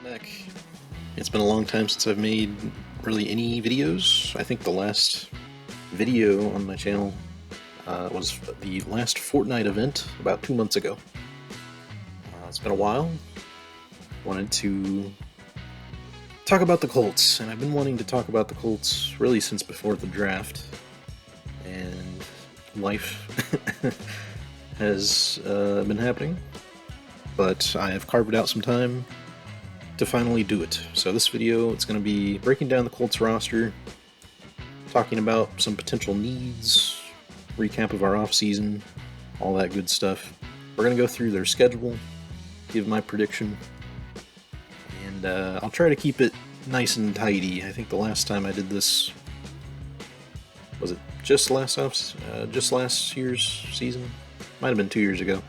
Back. It's been a long time since I've made really any videos. I think the last video on my channel was the last Fortnite event about 2 months ago. It's been a while. Wanted to talk about the Colts, and I've been wanting to talk about the Colts really since before the draft. And life has been happening, but I have carved out some time to finally do it. So this video, it's going to be breaking down the Colts roster, talking about some potential needs, recap of our offseason, all that good stuff. We're going to go through their schedule, give my prediction, and I'll try to keep it nice and tidy. I think the last time I did this, was it just last year's season? Might have been 2 years ago.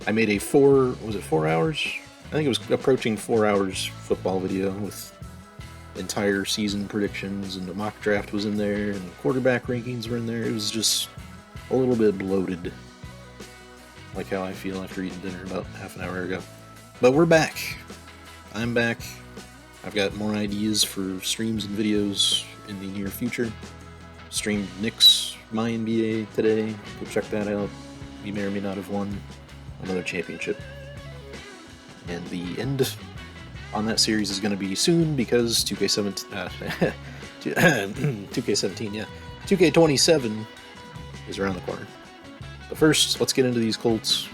I made a 4 hours? I think it was approaching 4 hours football video with entire season predictions, and the mock draft was in there, and quarterback rankings were in there. It was just a little bit bloated, like how I feel after eating dinner about half an hour ago. But we're back. I'm back. I've got more ideas for streams and videos in the near future. Streamed Nick's My NBA today. Go check that out. We may or may not have won another championship. And the end on that series is going to be soon because 2K17, 2K17, yeah, 2K27 is around the corner. But first, let's get into these Colts.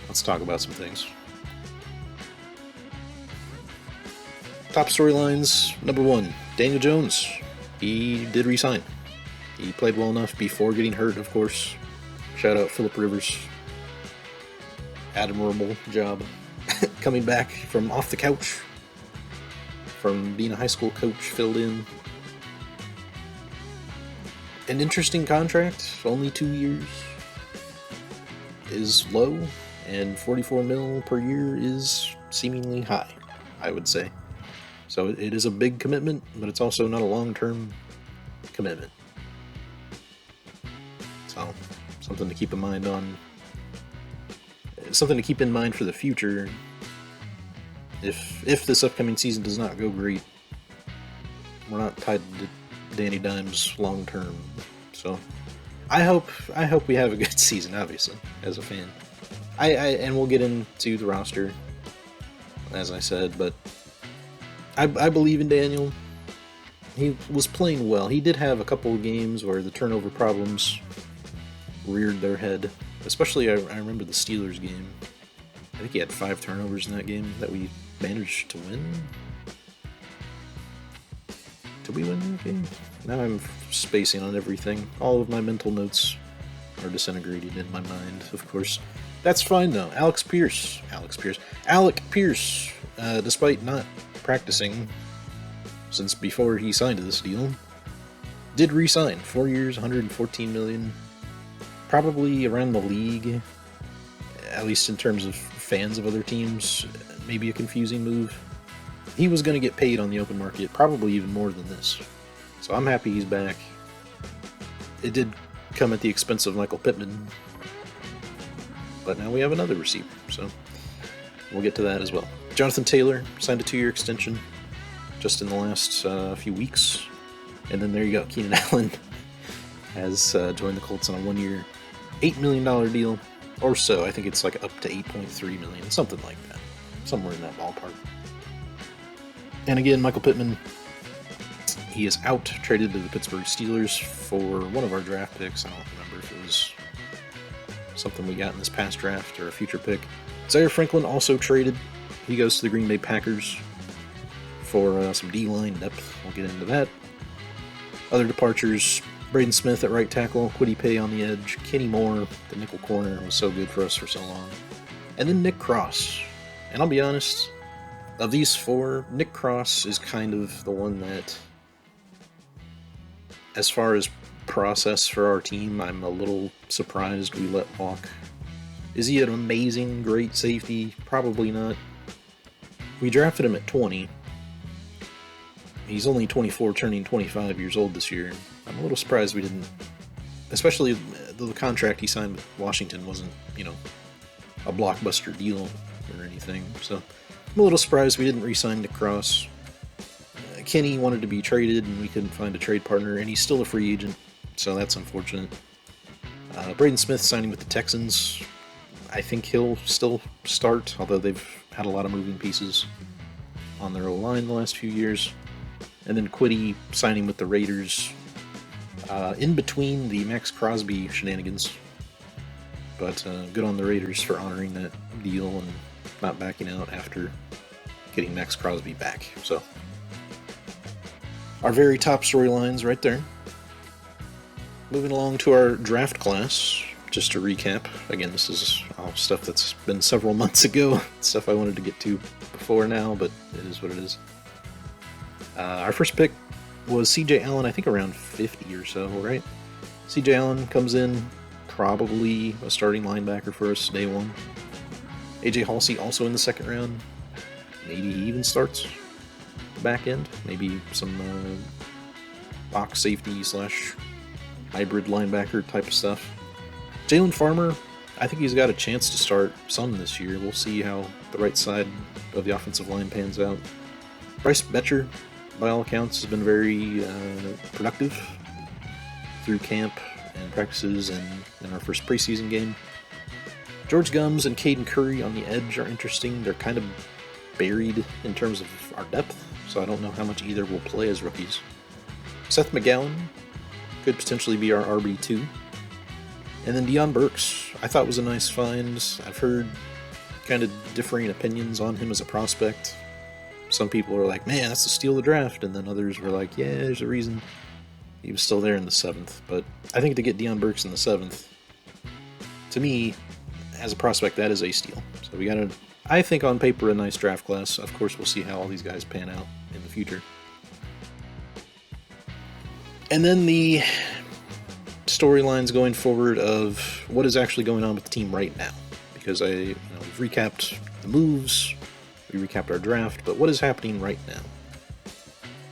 Let's talk about some things. Top storylines, number 1, Daniel Jones. He did resign. He played well enough before getting hurt, of course. Shout out Phillip Rivers. Admirable job. Coming back from off the couch, from being a high school coach, filled in. An interesting contract, only 2 years, is low, and 44 mil per year is seemingly high, I would say. So it is a big commitment, but it's also not a long-term commitment. So, something to keep in mind for the future. If this upcoming season does not go great, we're not tied to Danny Dimes long term. So I hope we have a good season, obviously, as a fan. And we'll get into the roster, as I said, but I believe in Daniel. He was playing well. He did have a couple of games where the turnover problems reared their head. Especially, I remember the Steelers game. I think he had 5 turnovers in that game that we managed to win. Did we win that game? Now I'm spacing on everything. All of my mental notes are disintegrating in my mind, of course. That's fine, though. Alec Pierce, despite not practicing since before he signed this deal, did re-sign. 4 years, $114 million. Probably around the league, at least in terms of fans of other teams, maybe a confusing move. He was going to get paid on the open market, probably even more than this. So I'm happy he's back. It did come at the expense of Michael Pittman, but now we have another receiver, so we'll get to that as well. Jonathan Taylor signed a 2-year extension just in the last few weeks. And then there you go, Keenan Allen has joined the Colts on a 1-year, $8 million deal, or so. I think it's like up to $8.3 million, something like that. Somewhere in that ballpark. And again, Michael Pittman, he is out, traded to the Pittsburgh Steelers for one of our draft picks. I don't remember if it was something we got in this past draft or a future pick. Zaire Franklin also traded. He goes to the Green Bay Packers for some D-line depth. We'll get into that. Other departures: Braden Smith at right tackle, Kwity Paye on the edge, Kenny Moore, the nickel corner, was so good for us for so long. And then Nick Cross. And I'll be honest, of these 4, Nick Cross is kind of the one that, as far as process for our team, I'm a little surprised we let walk. Is he an amazing, great safety? Probably not. We drafted him at 20. He's only 24, turning 25 years old this year. I'm a little surprised we didn't, especially the contract he signed with Washington wasn't, a blockbuster deal or anything. So I'm a little surprised we didn't re-sign Nick Cross. Kenny wanted to be traded, and we couldn't find a trade partner, and he's still a free agent, so that's unfortunate. Braden Smith signing with the Texans. I think he'll still start, although they've had a lot of moving pieces on their O-line the last few years. And then Quiddy signing with the Raiders in between the Max Crosby shenanigans. But good on the Raiders for honoring that deal and not backing out after getting Max Crosby back. So, our very top storylines right there. Moving along to our draft class, just to recap. Again, this is all stuff that's been several months ago. Stuff I wanted to get to before now, but it is what it is. Our first pick was C.J. Allen, I think around 50 or so, right? C.J. Allen comes in, probably a starting linebacker for us day one. A.J. Halsey also in the second round. Maybe he even starts the back end. Maybe some box safety / hybrid linebacker type of stuff. Jalen Farmer, I think he's got a chance to start some this year. We'll see how the right side of the offensive line pans out. Bryce Betcher, by all accounts, has been very productive through camp and practices and in our first preseason game. George Gums and Caden Curry on the edge are interesting. They're kind of buried in terms of our depth, so I don't know how much either will play as rookies. Seth McGowan could potentially be our RB2. And then Deion Burks, I thought was a nice find. I've heard kind of differing opinions on him as a prospect. Some people are like, man, that's the steal of the draft. And then others were like, yeah, there's a reason he was still there in the 7th. But I think to get Deion Burks in the 7th, to me, as a prospect, that is a steal. So we got I think on paper, a nice draft class. Of course, we'll see how all these guys pan out in the future. And then the storylines going forward of what is actually going on with the team right now. Because we've recapped the moves, we recapped our draft, but what is happening right now?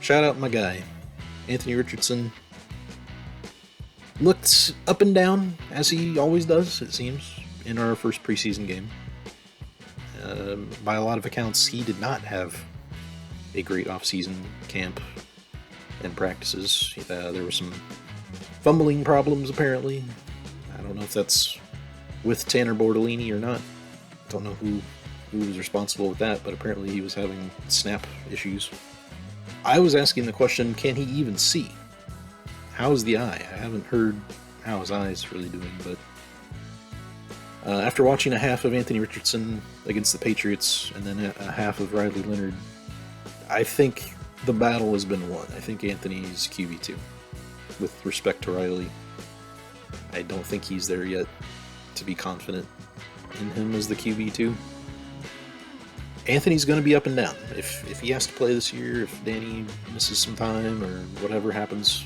Shout out my guy, Anthony Richardson. Looked up and down, as he always does, it seems, in our first preseason game. By a lot of accounts, he did not have a great offseason camp and practices. There were some fumbling problems, apparently. I don't know if that's with Tanner Bordolini or not. Don't know who was responsible with that, but apparently he was having snap issues. I was asking the question, can he even see? How's the eye? I haven't heard how his eye is really doing, but after watching a half of Anthony Richardson against the Patriots and then a half of Riley Leonard, I think the battle has been won. I think Anthony's QB2. With respect to Riley, I don't think he's there yet to be confident in him as the QB2. Anthony's going to be up and down. If he has to play this year, if Danny misses some time or whatever happens,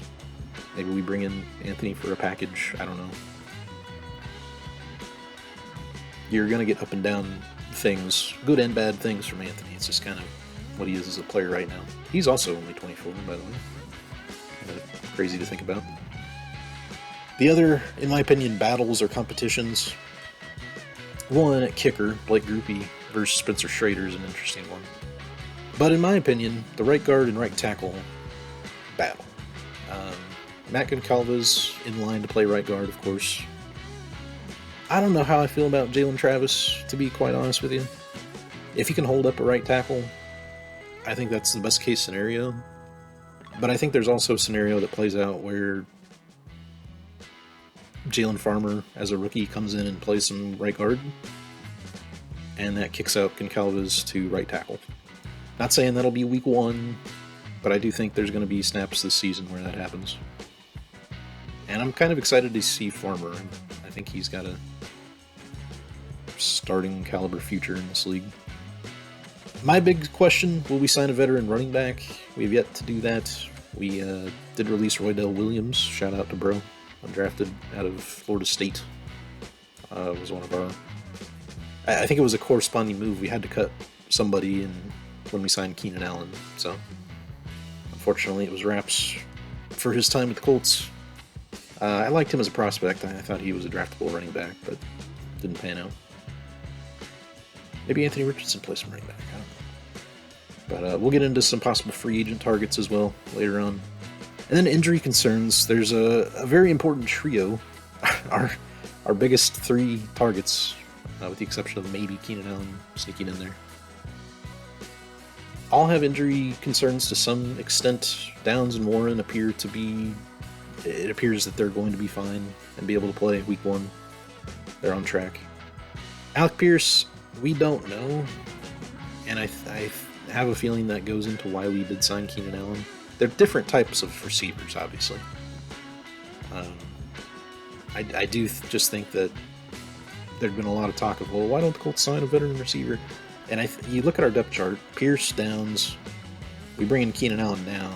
maybe we bring in Anthony for a package. I don't know. You're going to get up and down things, good and bad things from Anthony. It's just kind of what he is as a player right now. He's also only 24, by the way. Kind of crazy to think about. The other, in my opinion, battles or competitions. One at kicker, Blake Grupe versus Spencer Schrader is an interesting one. But in my opinion, the right guard and right tackle battle. Matt Goncalves in line to play right guard, of course. I don't know how I feel about Jalen Travis, to be quite honest with you. If he can hold up a right tackle, I think that's the best case scenario. But I think there's also a scenario that plays out where Jalen Farmer, as a rookie, comes in and plays some right guard, and that kicks out Goncalves to right tackle. Not saying that'll be week 1, but I do think there's going to be snaps this season where that happens. And I'm kind of excited to see Farmer. I think he's got a starting caliber future in this league. My big question, will we sign a veteran running back? We've yet to do that. We did release Roydell Williams, shout out to bro, undrafted out of Florida State. Was one of our... I think it was a corresponding move. We had to cut somebody when we signed Keenan Allen, so unfortunately it was wraps for his time with the Colts. I liked him as a prospect. I thought he was a draftable running back, but didn't pan out. Maybe Anthony Richardson plays some running back. I don't know. But we'll get into some possible free agent targets as well later on. And then injury concerns. There's a very important trio. our biggest 3 targets, with the exception of maybe Keenan Allen sneaking in there, all have injury concerns to some extent. Downs and Warren appear to be... It appears that they're going to be fine and be able to play week 1. They're on track. Alec Pierce, we don't know. And I have a feeling that goes into why we did sign Keenan Allen. They're different types of receivers, obviously. I do just think that there'd been a lot of talk of, well, why don't the Colts sign a veteran receiver? And you look at our depth chart, Pierce, Downs, we bring in Keenan Allen now,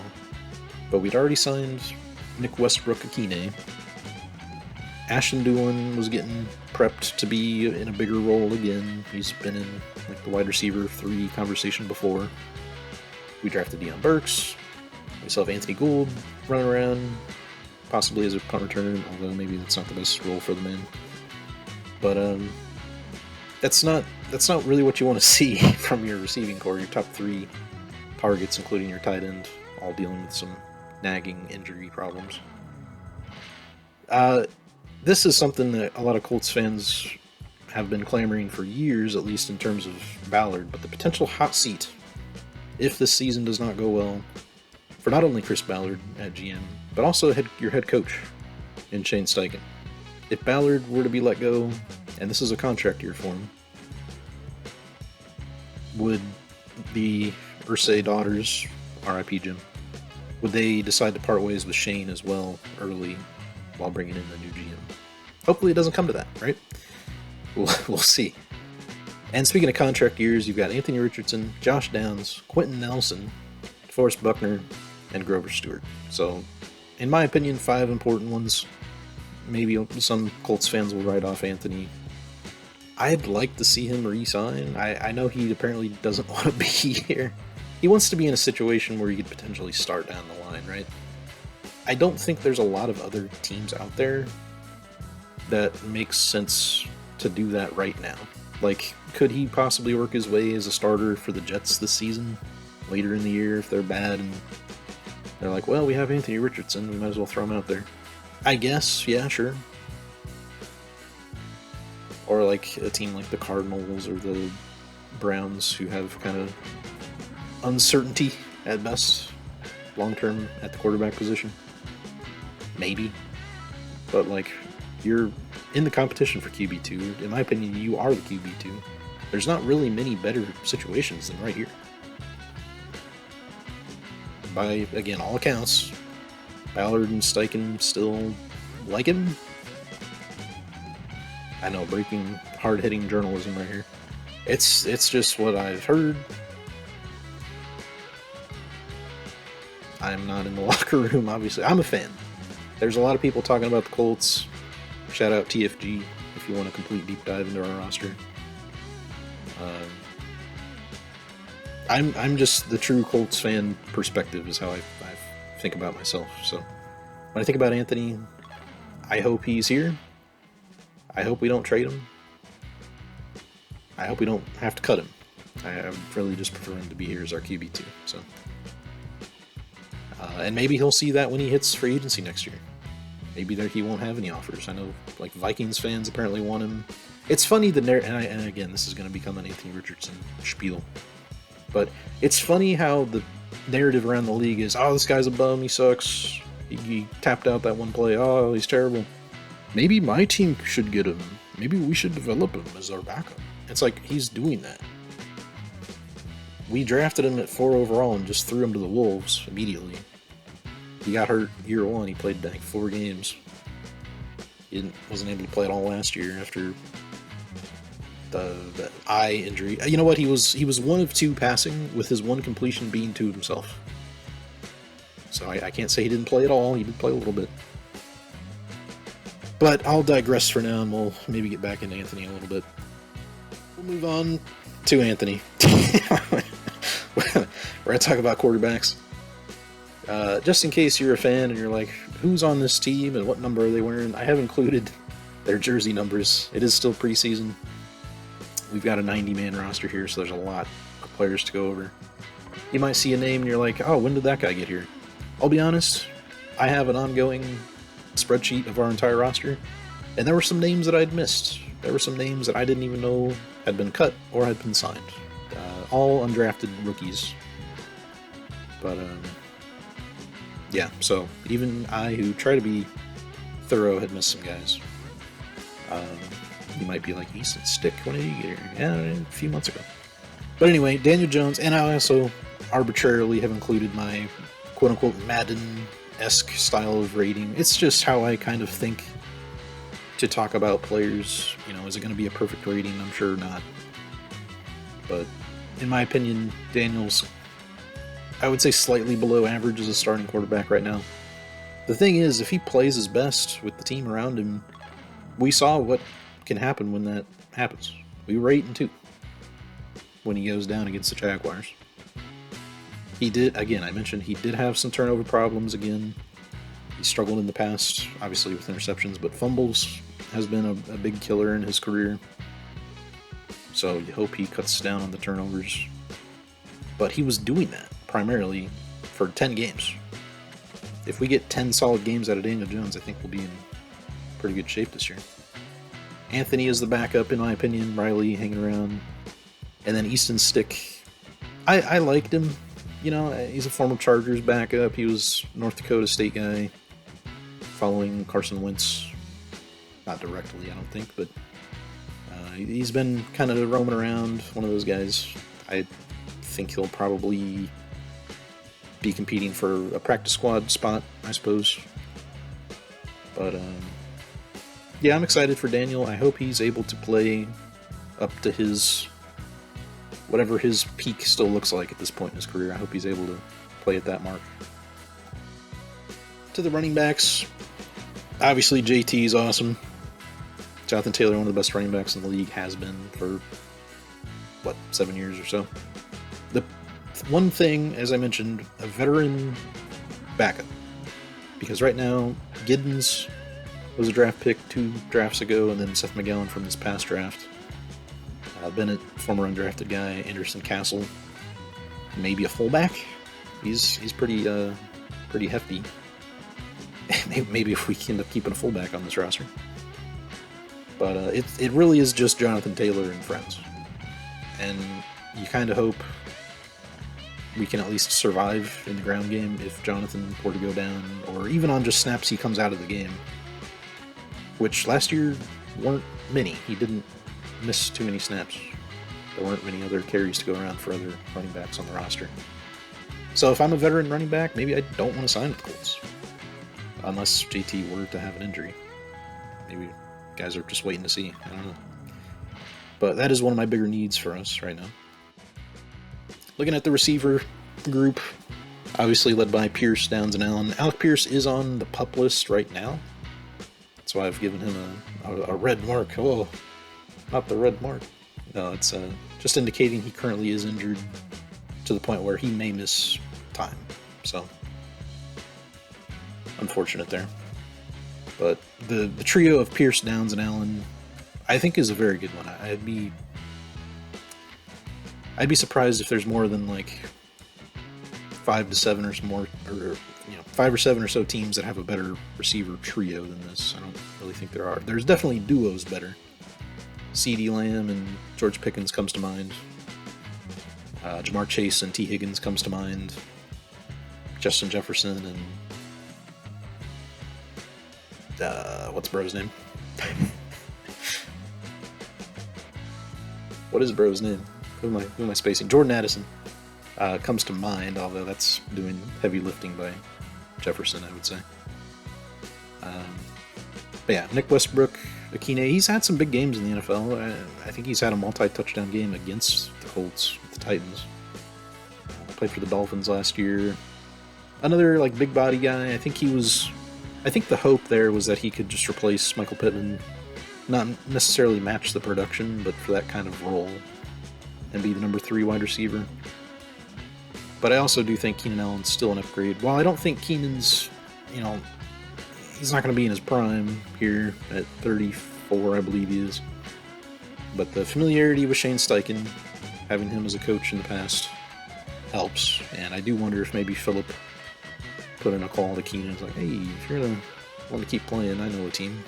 but we'd already signed Nick Westbrook-Akine. Ashton Dulin was getting prepped to be in a bigger role again. He's been in like the wide receiver 3 conversation before. We drafted Deion Burks. We still have Anthony Gould running around, possibly as a punt returner, although maybe that's not the best role for the man. But that's not really what you want to see from your receiving core. Your top 3 targets, including your tight end, all dealing with some nagging injury problems. This is something that a lot of Colts fans have been clamoring for years, at least in terms of Ballard, but the potential hot seat, if this season does not go well, for not only Chris Ballard at GM, but also your head coach in Shane Steichen. If Ballard were to be let go, and this is a contract year for him, would the Irsay daughters, RIP Jim, would they decide to part ways with Shane as well early while bringing in the new GM? Hopefully it doesn't come to that, right? We'll see. And speaking of contract years, you've got Anthony Richardson, Josh Downs, Quentin Nelson, DeForest Buckner, and Grover Stewart. So, in my opinion, 5 important ones. Maybe some Colts fans will write off Anthony. I'd like to see him re-sign. I know he apparently doesn't want to be here. He wants to be in a situation where he could potentially start down the line, right? I don't think there's a lot of other teams out there that makes sense to do that right now. Like, could he possibly work his way as a starter for the Jets this season? Later in the year, if they're bad and they're like, well, we have Anthony Richardson, we might as well throw him out there. I guess, yeah, sure. Or like a team like the Cardinals or the Browns, who have kind of uncertainty at best, long-term at the quarterback position. Maybe. But like, you're in the competition for QB2. In my opinion, you are the QB2. There's not really many better situations than right here. By, again, all accounts, Ballard and Steichen still like him. I know, breaking, hard-hitting journalism right here. It's just what I've heard. I'm not in the locker room, obviously. I'm a fan. There's a lot of people talking about the Colts. Shout out TFG if you want a complete deep dive into our roster. I'm just the true Colts fan perspective is how I think about myself. So when I think about Anthony, I hope he's here. I hope we don't trade him. I hope we don't have to cut him. I really just prefer him to be here as our QB2. So, and maybe he'll see that when he hits free agency next year. Maybe he won't have any offers. I know, like, Vikings fans apparently want him. It's funny, and again, this is going to become an Anthony Richardson spiel. But it's funny how the narrative around the league is, oh, this guy's a bum, he sucks, he tapped out that one play, oh, he's terrible. Maybe my team should get him. Maybe we should develop him as our backup. It's like, he's doing that. We drafted him at 4 overall and just threw him to the Wolves immediately. He got hurt year 1. He played, I think, 4 games. He wasn't able to play at all last year after the eye injury. You know what? He was 1 of 2 passing, with his 1 completion being to himself. So I can't say he didn't play at all. He did play a little bit. But I'll digress for now, and we'll maybe get back into Anthony a little bit. We'll move on to Anthony. We're going to talk about quarterbacks. Just in case you're a fan and you're like, who's on this team and what number are they wearing? I have included their jersey numbers. It is still preseason. We've got a 90-man roster here, so there's a lot of players to go over. You might see a name and you're like, oh, when did that guy get here? I'll be honest, I have an ongoing spreadsheet of our entire roster, and there were some names that I'd missed. There were some names that I didn't even know had been cut or had been signed. All undrafted rookies. But, yeah, so even I, who try to be thorough, had missed some guys. You might be like, Easton Stick, when did he get here? Yeah, a few months ago. But anyway, Daniel Jones, and I also arbitrarily have included my quote-unquote Madden-esque style of rating. It's just how I kind of think to talk about players. You know, is it going to be a perfect rating? I'm sure not. But in my opinion, Daniel's, I would say, slightly below average as a starting quarterback right now. The thing is, if he plays his best with the team around him, we saw what can happen when that happens. We were 8-2 when he goes down against the Jaguars. He did, again, I mentioned he did have some turnover problems again. He struggled in the past, obviously with interceptions, but fumbles has been a big killer in his career. So you hope he cuts down on the turnovers. But he was doing that primarily for 10 games. If we get 10 solid games out of Daniel Jones, I think we'll be in pretty good shape this year. Anthony is the backup, in my opinion. Riley hanging around. And then Easton Stick. I liked him. You know, he's a former Chargers backup. He was North Dakota State guy following Carson Wentz. Not directly, I don't think, but he's been kind of roaming around. One of those guys. I think he'll probably be competing for a practice squad spot, I suppose. But, yeah, I'm excited for Daniel. I hope he's able to play up to his, whatever his peak still looks like at this point in his career. I hope he's able to play at that mark. To the running backs, obviously JT is awesome. Jonathan Taylor, one of the best running backs in the league, has been for, 7 years or so. The one thing, as I mentioned, a veteran backup. Because right now, Giddens was a draft pick 2 drafts ago, and then Seth McGowan from this past draft. Bennett, former undrafted guy. Anderson Castle, maybe a fullback. He's pretty hefty. Maybe if we can end up keeping a fullback on this roster. But it really is just Jonathan Taylor and friends. And you kind of hope we can at least survive in the ground game if Jonathan were to go down, or even on just snaps he comes out of the game. Which last year weren't many. He didn't miss too many snaps. There weren't many other carries to go around for other running backs on the roster. So if I'm a veteran running back, maybe I don't want to sign with the Colts. Unless JT were to have an injury. Maybe guys are just waiting to see. I don't know. But that is one of my bigger needs for us right now. Looking at the receiver group, obviously led by Pierce, Downs, and Allen. Alec Pierce is on the PUP list right now. That's why I've given him a red mark. Oh, not the red mark. No, it's just indicating he currently is injured to the point where he may miss time. So, unfortunate there. But the trio of Pierce, Downs, and Allen, I think, is a very good one. I'd be surprised if there's more than like 5 to 7 or more, or 5 or 7 or so teams that have a better receiver trio than this. I don't really think there are. There's definitely duos better. CeeDee Lamb and George Pickens comes to mind. Jamar Chase and T. Higgins comes to mind. Justin Jefferson and what's bro's name? What is bro's name? Who am I spacing? Jordan Addison comes to mind, although that's doing heavy lifting by Jefferson, I would say. But yeah, Nick Westbrook, Akine, he's had some big games in the NFL. I think he's had a multi-touchdown game against the Colts with the Titans. Played for the Dolphins last year. Another like big body guy. I think the hope there was that he could just replace Michael Pittman, not necessarily match the production, but for that kind of role and be the number 3 wide receiver. But I also do think Keenan Allen's still an upgrade. While I don't think Keenan's, he's not going to be in his prime here at 34, I believe he is. But the familiarity with Shane Steichen, having him as a coach in the past, helps. And I do wonder if maybe Phillip put in a call to Keenan. It's like, hey, if you're going to want to keep playing, I know a team.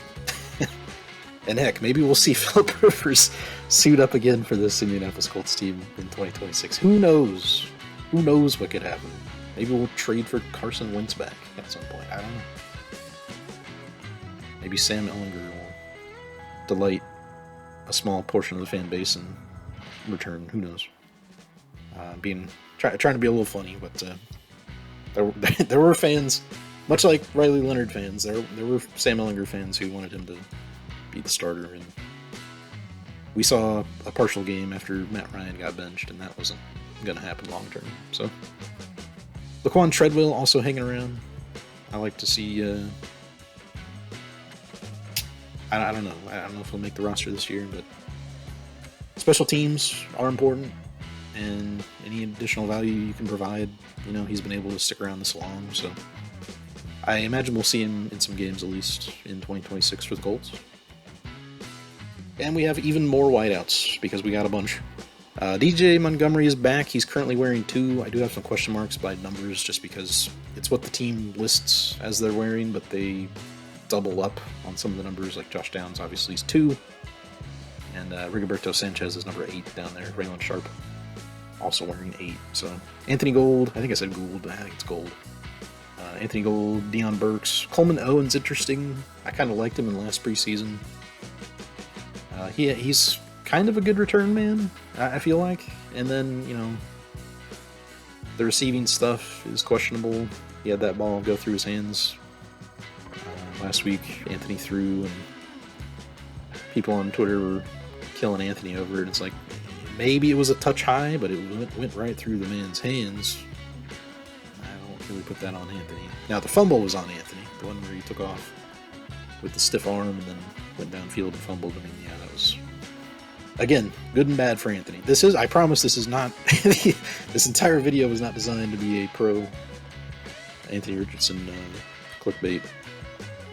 And heck, maybe we'll see Phillip Rivers suit up again for this Indianapolis Colts team in 2026. Who knows? Who knows what could happen? Maybe we'll trade for Carson Wentz back at some point. I don't know. Maybe Sam Ehlinger will delight a small portion of the fan base in return. Who knows? Trying to be a little funny, but there were fans, much like Riley Leonard fans. There were Sam Ehlinger fans who wanted him to be the starter, and we saw a partial game after Matt Ryan got benched, and that wasn't going to happen long term. So, Laquan Treadwell also hanging around. I like to see. I don't know. I don't know if he'll make the roster this year, but special teams are important, and any additional value you can provide. You know, he's been able to stick around this long, so I imagine we'll see him in some games at least in 2026 for the Colts. And we have even more wideouts because we got a bunch. DJ Montgomery is back. He's currently wearing 2. I do have some question marks by numbers just because it's what the team lists as they're wearing, but they double up on some of the numbers. Like Josh Downs obviously is 2. And Rigoberto Sanchez is number 8 down there. Raylan Sharp also wearing 8. So Anthony Gold, I think I said Gould, but I think it's Gold. Anthony Gold, Deion Burks. Coleman Owens, interesting. I kind of liked him in last preseason. He's kind of a good return man, I feel like. And then, you know, the receiving stuff is questionable. He had that ball go through his hands last week. Anthony threw, and people on Twitter were killing Anthony over it. It's like, maybe it was a touch high, but it went right through the man's hands. I don't really put that on Anthony. Now, the fumble was on Anthony, the one where he took off with the stiff arm and then went downfield and fumbled. I mean, yeah, that was, again, good and bad for Anthony. I promise this is not, this entire video was not designed to be a pro Anthony Richardson clickbait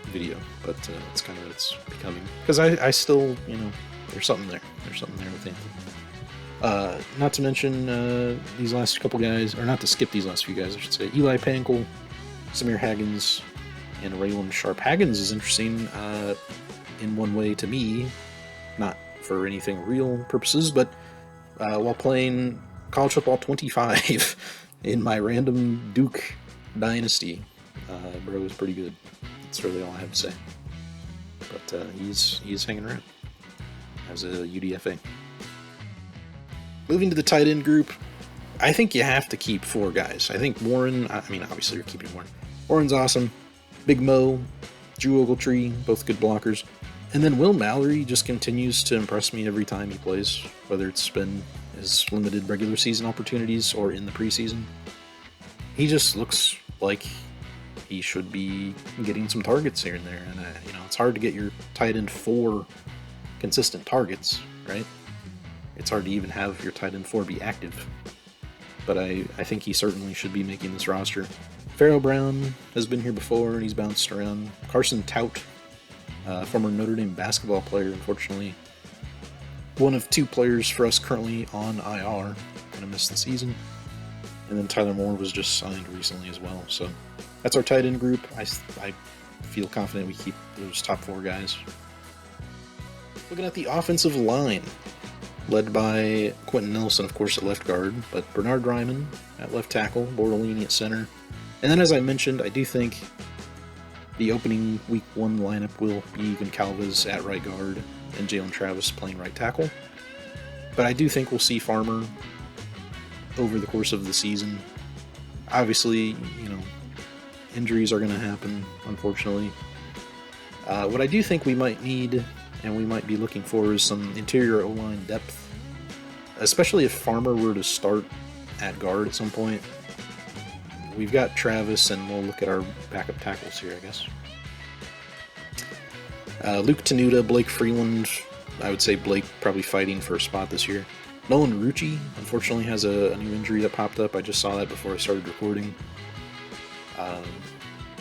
video, but it's kind of what it's becoming. Because I still, you know, there's something there. There's something there with Anthony. Not to mention these last couple guys, or not to skip these last few guys, I should say. Eli Pankel, Samir Haggins, and Raylan Sharp. Haggins is interesting in one way to me, not for anything real purposes, but while playing college football 25 in my random Duke dynasty, bro was pretty good. That's really all I have to say. But he's hanging around as a UDFA. Moving to the tight end group, I think you have to keep 4 guys. I think Warren, I mean, obviously you're keeping Warren. Warren's awesome. Big Mo, Drew Ogletree, both good blockers. And then Will Mallory just continues to impress me every time he plays, whether it's been his limited regular season opportunities or in the preseason. He just looks like he should be getting some targets here and there. And, you know, it's hard to get your tight end 4 consistent targets, right? It's hard to even have your tight end 4 be active. But I think he certainly should be making this roster. Pharaoh Brown has been here before, and he's bounced around. Carson Tout, former Notre Dame basketball player, unfortunately. One of 2 players for us currently on IR. Going to miss the season. And then Tyler Moore was just signed recently as well. So that's our tight end group. I feel confident we keep those top 4 guys. Looking at the offensive line, led by Quentin Nelson, of course, at left guard, but Bernard Ryman at left tackle, Bortolini at center. And then, as I mentioned, I do think the opening week 1 lineup will be Goncalves at right guard and Jalen Travis playing right tackle. But I do think we'll see Farmer over the course of the season. Obviously, you know, injuries are going to happen, unfortunately. What I do think we might need and we might be looking for is some interior O-line depth, especially if Farmer were to start at guard at some point. We've got Travis, and we'll look at our backup tackles here, I guess. Luke Tenuta, Blake Freeland. I would say Blake probably fighting for a spot this year. Nolan Rucci, unfortunately, has a new injury that popped up. I just saw that before I started recording.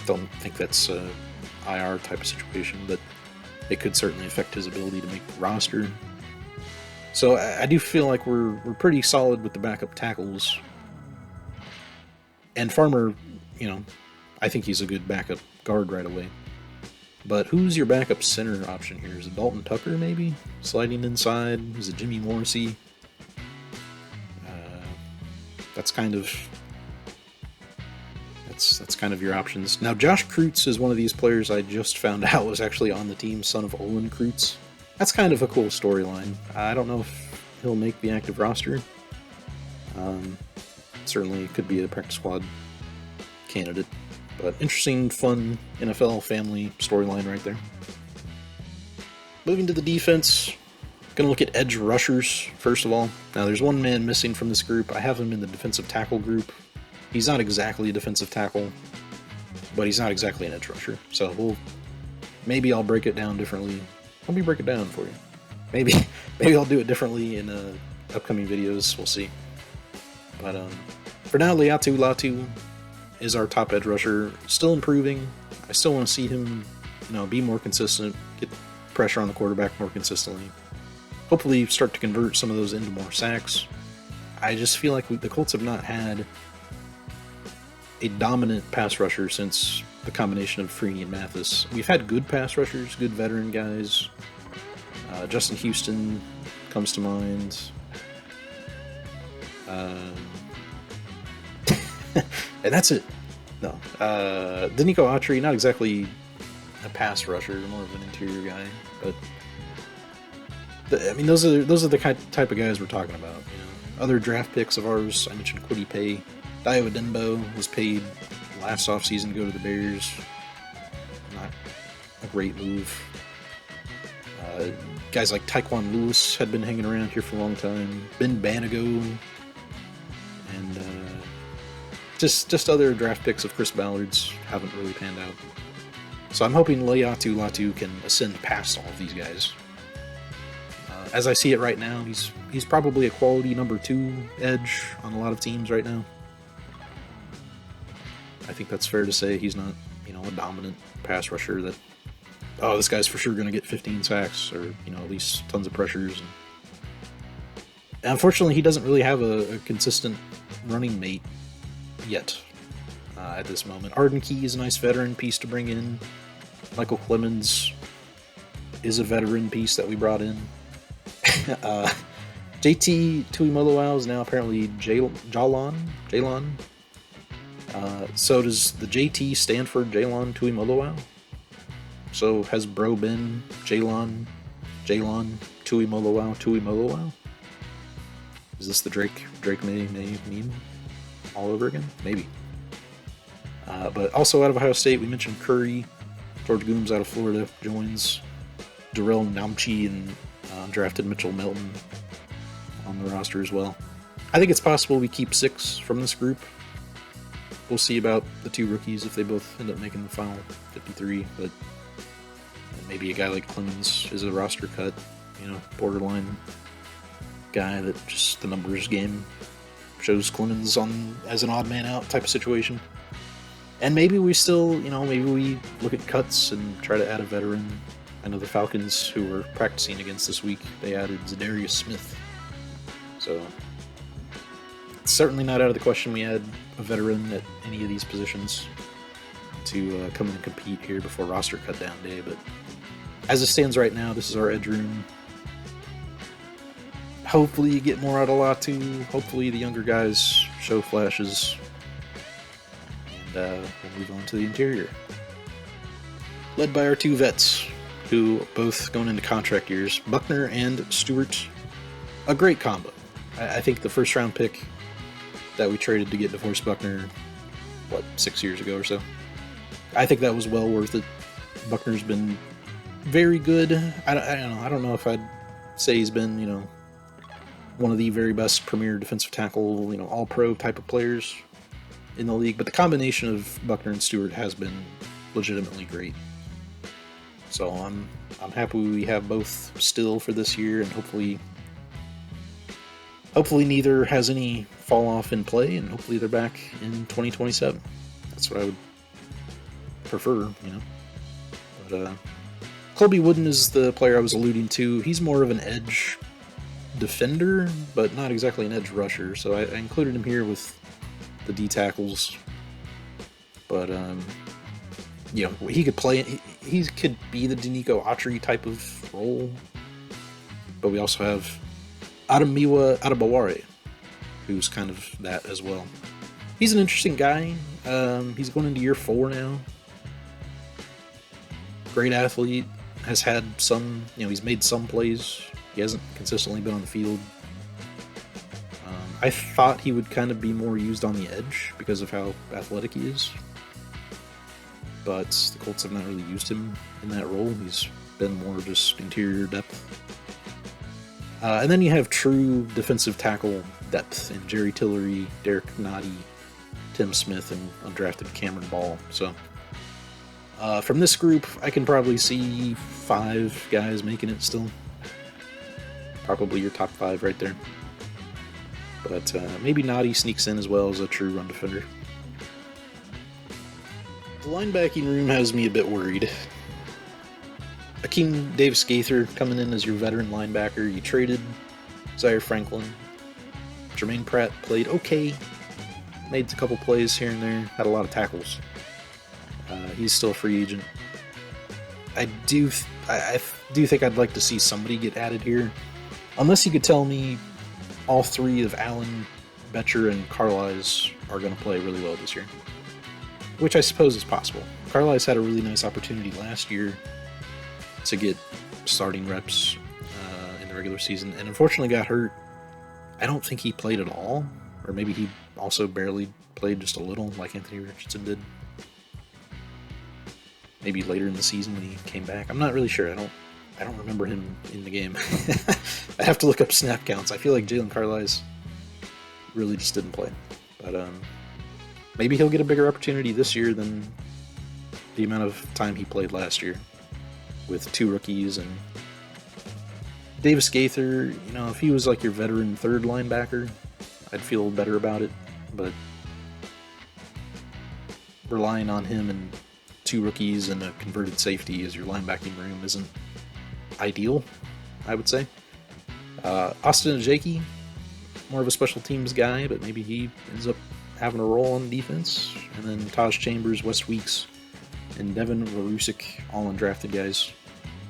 Don't think that's a IR type of situation, but it could certainly affect his ability to make the roster. So I do feel like we're pretty solid with the backup tackles. And Farmer, you know, I think he's a good backup guard right away. But who's your backup center option here? Is it Dalton Tucker, maybe? Sliding inside? Is it Jimmy Morrissey? That's kind of your options. Now, Josh Kreutz is one of these players I just found out was actually on the team, son of Olin Kreutz. That's kind of a cool storyline. I don't know if he'll make the active roster. Certainly could be a practice squad candidate. But interesting, fun NFL family storyline right there. Moving to the defense, going to look at edge rushers first of all. Now, there's one man missing from this group. I have him in the defensive tackle group. He's not exactly a defensive tackle, but he's not exactly an edge rusher. So maybe I'll break it down differently. Let me break it down for you. Maybe I'll do it differently in upcoming videos. We'll see. But for now, Laiatu Latu is our top edge rusher. Still improving. I still want to see him, be more consistent, get pressure on the quarterback more consistently. Hopefully start to convert some of those into more sacks. I just feel like the Colts have not had a dominant pass rusher since the combination of Freeney and Mathis. We've had good pass rushers, good veteran guys. Justin Houston comes to mind. And that's it. No. Danico Autry, not exactly a pass rusher, more of an interior guy. But those are the type of guys we're talking about. Other draft picks of ours, I mentioned Kwity Paye. Dio Adembo was paid last offseason to go to the Bears. Not a great move. Guys like Tyquan Lewis had been hanging around here for a long time. Ben Banago. And just other draft picks of Chris Ballard's haven't really panned out. So I'm hoping Laiatu Latu can ascend past all of these guys. As I see it right now, he's probably a quality number 2 edge on a lot of teams right now. I think that's fair to say. He's not, a dominant pass rusher that, this guy's for sure going to get 15 sacks or, at least tons of pressures. And unfortunately, he doesn't really have a consistent running mate yet at this moment. Arden Key is a nice veteran piece to bring in. Michael Clemens is a veteran piece that we brought in. JT Tuimoloau is now apparently Jalon. So does the JT stand for Jalon Tuimoloau? So has Bro been Jalon Tuimoloau? Is this the Drake May meme all over again? Maybe. But also out of Ohio State, we mentioned Curry. George Gooms out of Florida joins. Darrell Namchi and drafted Mitchell Melton on the roster as well. I think it's possible we keep 6 from this group. We'll see about the 2 rookies if they both end up making the final 53, but maybe a guy like Clemens is a roster cut, borderline guy that just the numbers game shows Clemens on as an odd man out type of situation. And maybe we still, maybe we look at cuts and try to add a veteran. I know the Falcons, who were practicing against this week, they added Zadarius Smith. So it's certainly not out of the question we add a veteran at any of these positions to come in and compete here before roster cut down day. But as it stands right now, this is our edge room. Hopefully you get more out of Latu. Hopefully the younger guys show flashes. And we'll move on to the interior. Led by our 2 vets, who both going into contract years, Buckner and Stewart. A great combo. I think the first round pick that we traded to get DeForest Buckner, 6 years ago or so, I think that was well worth it. Buckner's been very good. I don't know if I'd say he's been, one of the very best premier defensive tackle, all-pro type of players in the league, but the combination of Buckner and Stewart has been legitimately great. So I'm happy we have both still for this year, and hopefully neither has any fall off in play, and hopefully they're back in 2027. That's what I would prefer, But Colby Wooden is the player I was alluding to. He's more of an edge defender, but not exactly an edge rusher. So I included him here with the D tackles. But he could play. He could be the Danico Autry type of role. But we also have Ademiwa Adebaware, who's kind of that as well. He's an interesting guy. He's going into year 4 now. Great athlete. Has had some, he's made some plays. He hasn't consistently been on the field. I thought he would kind of be more used on the edge because of how athletic he is. But the Colts have not really used him in that role. He's been more just interior depth. And then you have true defensive tackle depth in Jerry Tillery, Derek Nottie, Tim Smith, and undrafted Cameron Ball. So from this group, I can probably see 5 guys making it still. Probably your top 5 right there. But maybe Nottie sneaks in as well as a true run defender. The linebacking room has me a bit worried. Akeem Davis-Gaither coming in as your veteran linebacker. You traded Zaire Franklin. Jermaine Pratt played okay. Made a couple plays here and there. Had a lot of tackles. He's still a free agent. I do think I'd like to see somebody get added here. Unless you could tell me all 3 of Allen, Betcher, and Carlisle are going to play really well this year. Which I suppose is possible. Carlisle had a really nice opportunity last year to get starting reps in the regular season, and unfortunately got hurt. I don't think he played at all, or maybe he also barely played just a little, like Anthony Richardson did. Maybe later in the season when he came back. I'm not really sure. I don't remember him in the game. I have to look up snap counts. I feel like Jalen Carlisle really just didn't play. But maybe he'll get a bigger opportunity this year than the amount of time he played last year with 2 rookies. And Davis-Gaither, if he was like your veteran 3rd linebacker, I'd feel better about it. But relying on him and 2 rookies and a converted safety as your linebacking room isn't ideal, I would say. Austin Ajaki, more of a special teams guy, but maybe he ends up having a role on defense. And then Taj Chambers, Wes Weeks, and Devin Varusic, all undrafted guys,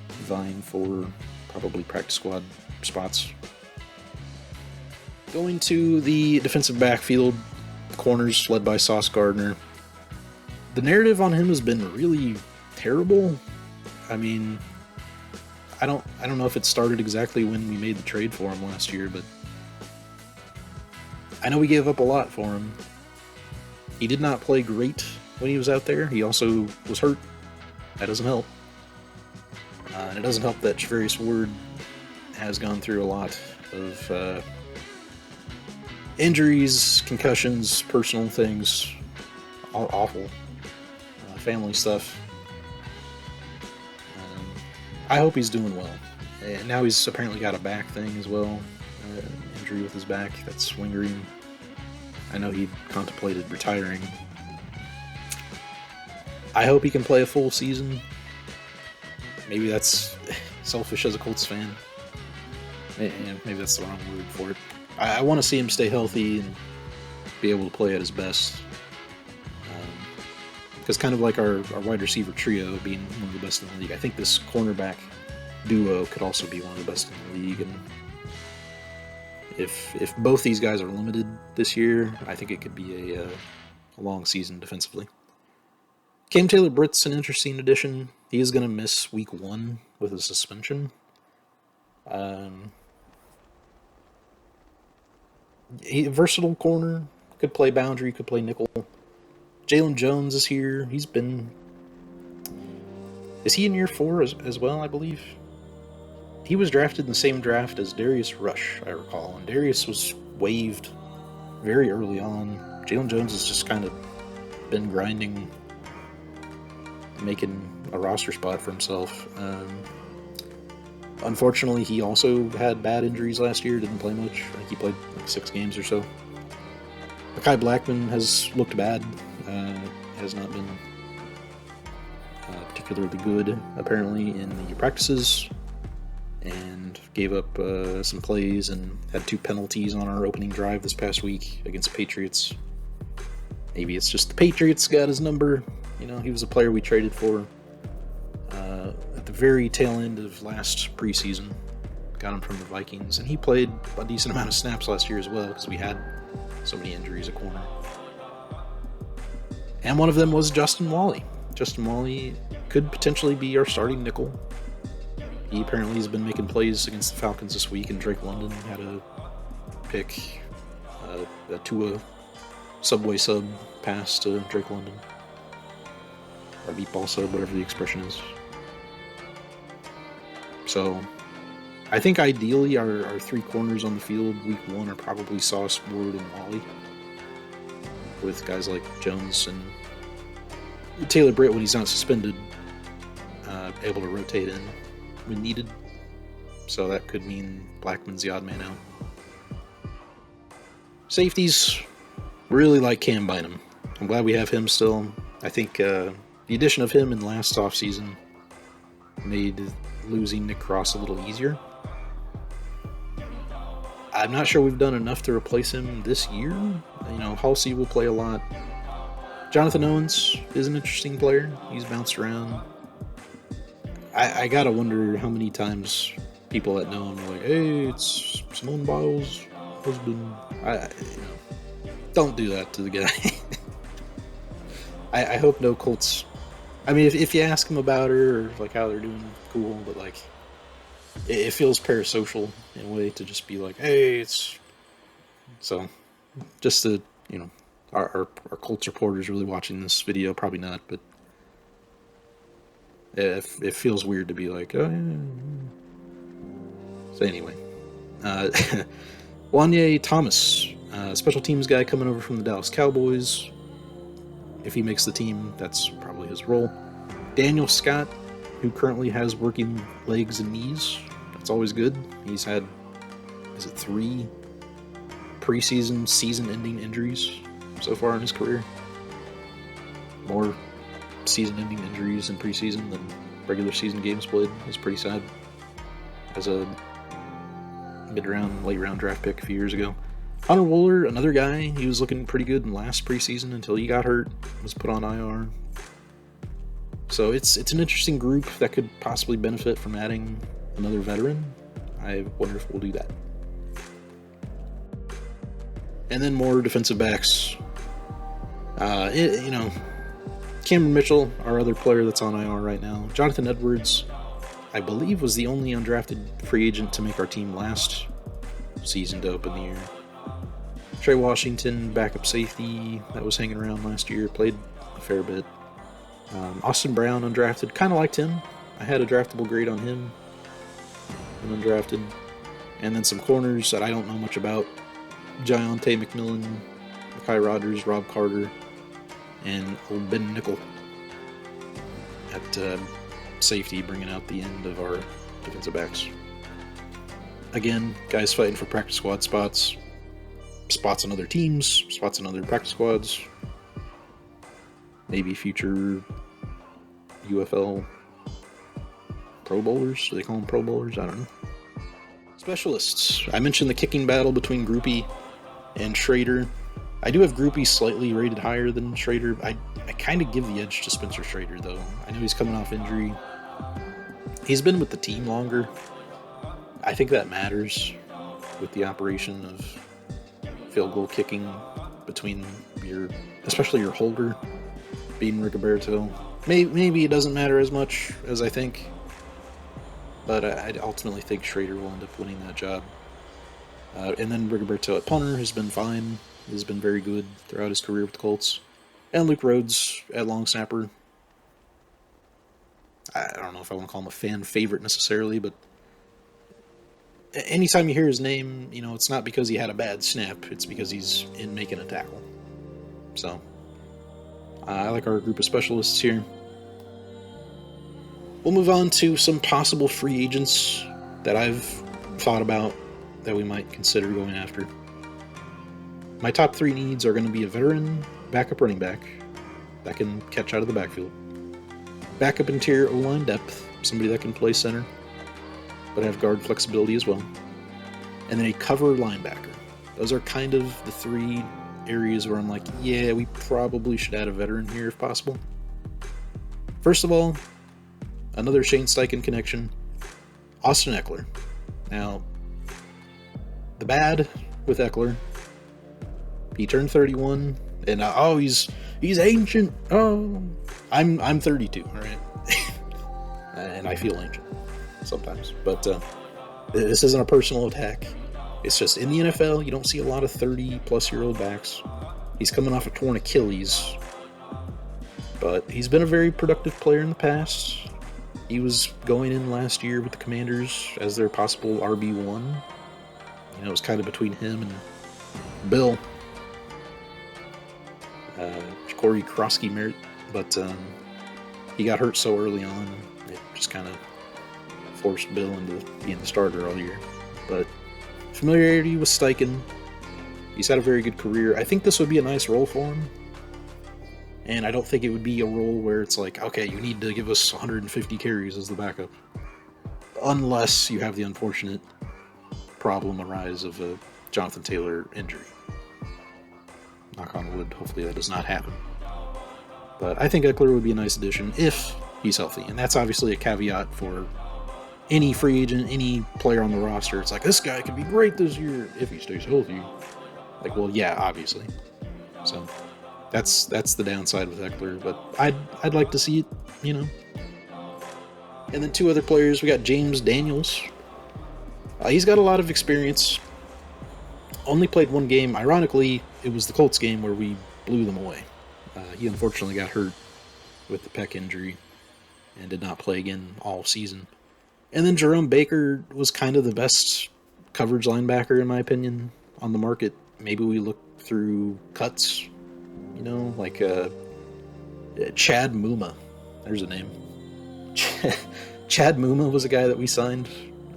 vying for probably practice squad spots. Going to the defensive backfield, corners led by Sauce Gardner. The narrative on him has been really terrible. I mean, I don't know if it started exactly when we made the trade for him last year, but I know we gave up a lot for him. He did not play great when he was out there. He also was hurt. That doesn't help. And it doesn't help that Javarius Ward has gone through a lot of injuries, concussions, personal things, all awful. Family stuff. I hope he's doing well. And now he's apparently got a back thing as well. Injury with his back that's lingering. I know he contemplated retiring. I hope he can play a full season. Maybe that's selfish as a Colts fan. Maybe that's the wrong word for it. I want to see him stay healthy and be able to play at his best. Because kind of like our wide receiver trio being one of the best in the league, I think this cornerback duo could also be one of the best in the league. And if both these guys are limited this year, I think it could be a long season defensively. Cam Taylor-Britt's an interesting addition. He is going to miss week 1 with a suspension. He versatile corner, could play boundary, could play nickel. Jalen Jones is here. Is he in year 4 as well, I believe? He was drafted in the same draft as Darius Rush, I recall. And Darius was waived very early on. Jalen Jones has just kind of been grinding, making a roster spot for himself. Unfortunately, he also had bad injuries last year, didn't play much. I think he played like 6 games or so. Mekhi Blackman has looked bad. Has not been particularly good, apparently, in the practices, and gave up some plays and had 2 penalties on our opening drive this past week against Patriots. Maybe it's just the Patriots got his number. You know, he was a player we traded for at the very tail end of last preseason. Got him from the Vikings, and he played a decent amount of snaps last year as well because we had so many injuries at corner. And one of them was Justin Wally. Justin Wally could potentially be our starting nickel. He apparently has been making plays against the Falcons this week, and Drake London had a pick, a Tua Subway sub pass to Drake London. Or meatball sub, whatever the expression is. So, I think ideally our three corners on the field week 1 are probably Sauce, Ward, and Wally. With guys like Jones and Taylor Britt, when he's not suspended, able to rotate in when needed. So that could mean Blackman's the odd man out. Safeties, really like Cam Bynum. I'm glad we have him still. I think the addition of him in last offseason made losing Nick Cross a little easier. I'm not sure we've done enough to replace him this year. You know, Halsey will play a lot. Jonathan Owens is an interesting player. He's bounced around. I gotta wonder how many times people that know him are like, hey, it's Simone Biles' husband. Don't do that to the guy. I hope no Colts. I mean, if you ask him about her or like how they're doing, cool. But like, it feels parasocial in a way to just be like, hey, it's so. Just to, you know, our Colts reporters really watching this video, probably not, but it feels weird to be like, oh yeah. So anyway, Wanye Thomas, special teams guy coming over from the Dallas Cowboys. If he makes the team, that's probably his role. Daniel Scott, who currently has working legs and knees. That's always good. He's had, 3 preseason, season-ending injuries so far in his career. More season-ending injuries in preseason than regular season games played. It's pretty sad. As a mid-round, late-round draft pick a few years ago. Hunter Wooler, another guy, he was looking pretty good in last preseason until he got hurt, was put on IR. So it's an interesting group that could possibly benefit from adding another veteran. I wonder if we'll do that. And then more defensive backs. Cameron Mitchell, our other player that's on IR right now. Jonathan Edwards, I believe, was the only undrafted free agent to make our team last season to open the year. Trey Washington, backup safety, that was hanging around last year, played a fair bit. Austin Brown, undrafted, kind of liked him. I had a draftable grade on him, an undrafted. And then some corners that I don't know much about. Giante McMillan, Mekhi Rogers, Rob Carter, and old Ben Nickel at safety, bringing out the end of our defensive backs. Again, guys fighting for practice squad spots on other teams, spots on other practice squads, maybe future UFL Pro Bowlers. Do they call them Pro Bowlers? I don't know. Specialists. I mentioned the kicking battle between Groupie and Schrader. I do have Groupie slightly rated higher than Schrader. I kind of give the edge to Spencer Schrader, though. I know he's coming off injury. He's been with the team longer. I think that matters with the operation of field goal kicking between especially your holder being Rigoberto. Maybe it doesn't matter as much as I think, but I ultimately think Schrader will end up winning that job. And then Rigoberto at punter has been fine. He's been very good throughout his career with the Colts. And Luke Rhodes at long snapper. I don't know if I want to call him a fan favorite necessarily, but anytime you hear his name, it's not because he had a bad snap. It's because he's in making a tackle. So, I like our group of specialists here. We'll move on to some possible free agents that I've thought about that we might consider going after. My top 3 needs are going to be a veteran backup running back that can catch out of the backfield, backup interior O-line depth, somebody that can play center but have guard flexibility as well, and then a cover linebacker. Those are kind of the 3 areas where I'm like, yeah, we probably should add a veteran here if possible. First of all, another Shane Steichen connection, Austin Eckler. Now, the bad with Eckler, he turned 31, and he's ancient. Oh, I'm 32, all right, and I feel ancient sometimes. But this isn't a personal attack. It's just in the NFL, you don't see a lot of 30-plus-year-old backs. He's coming off a torn Achilles, but he's been a very productive player in the past. He was going in last year with the Commanders as their possible RB1. It was kind of between him and Bill. Corey Krosky, but he got hurt so early on, it just kind of forced Bill into being the starter all year. But familiarity with Steichen, he's had a very good career. I think this would be a nice role for him, and I don't think it would be a role where it's like, okay, you need to give us 150 carries as the backup, unless you have the unfortunate problem arise of a Jonathan Taylor injury. Knock on wood, hopefully that does not happen. But I think Eckler would be a nice addition if he's healthy, and that's obviously a caveat for any free agent, any player on the roster. It's like, this guy could be great this year if he stays healthy. Like, well, yeah, obviously. So that's the downside with Eckler, but I'd like to see it, And then two other players, we got James Daniels. He's got a lot of experience. Only played one game. Ironically, it was the Colts game where we blew them away. He unfortunately got hurt with the pec injury and did not play again all season. And then Jerome Baker was kind of the best coverage linebacker, in my opinion, on the market. Maybe we look through cuts, like Chad Muma. There's a name. Chad Muma was a guy that we signed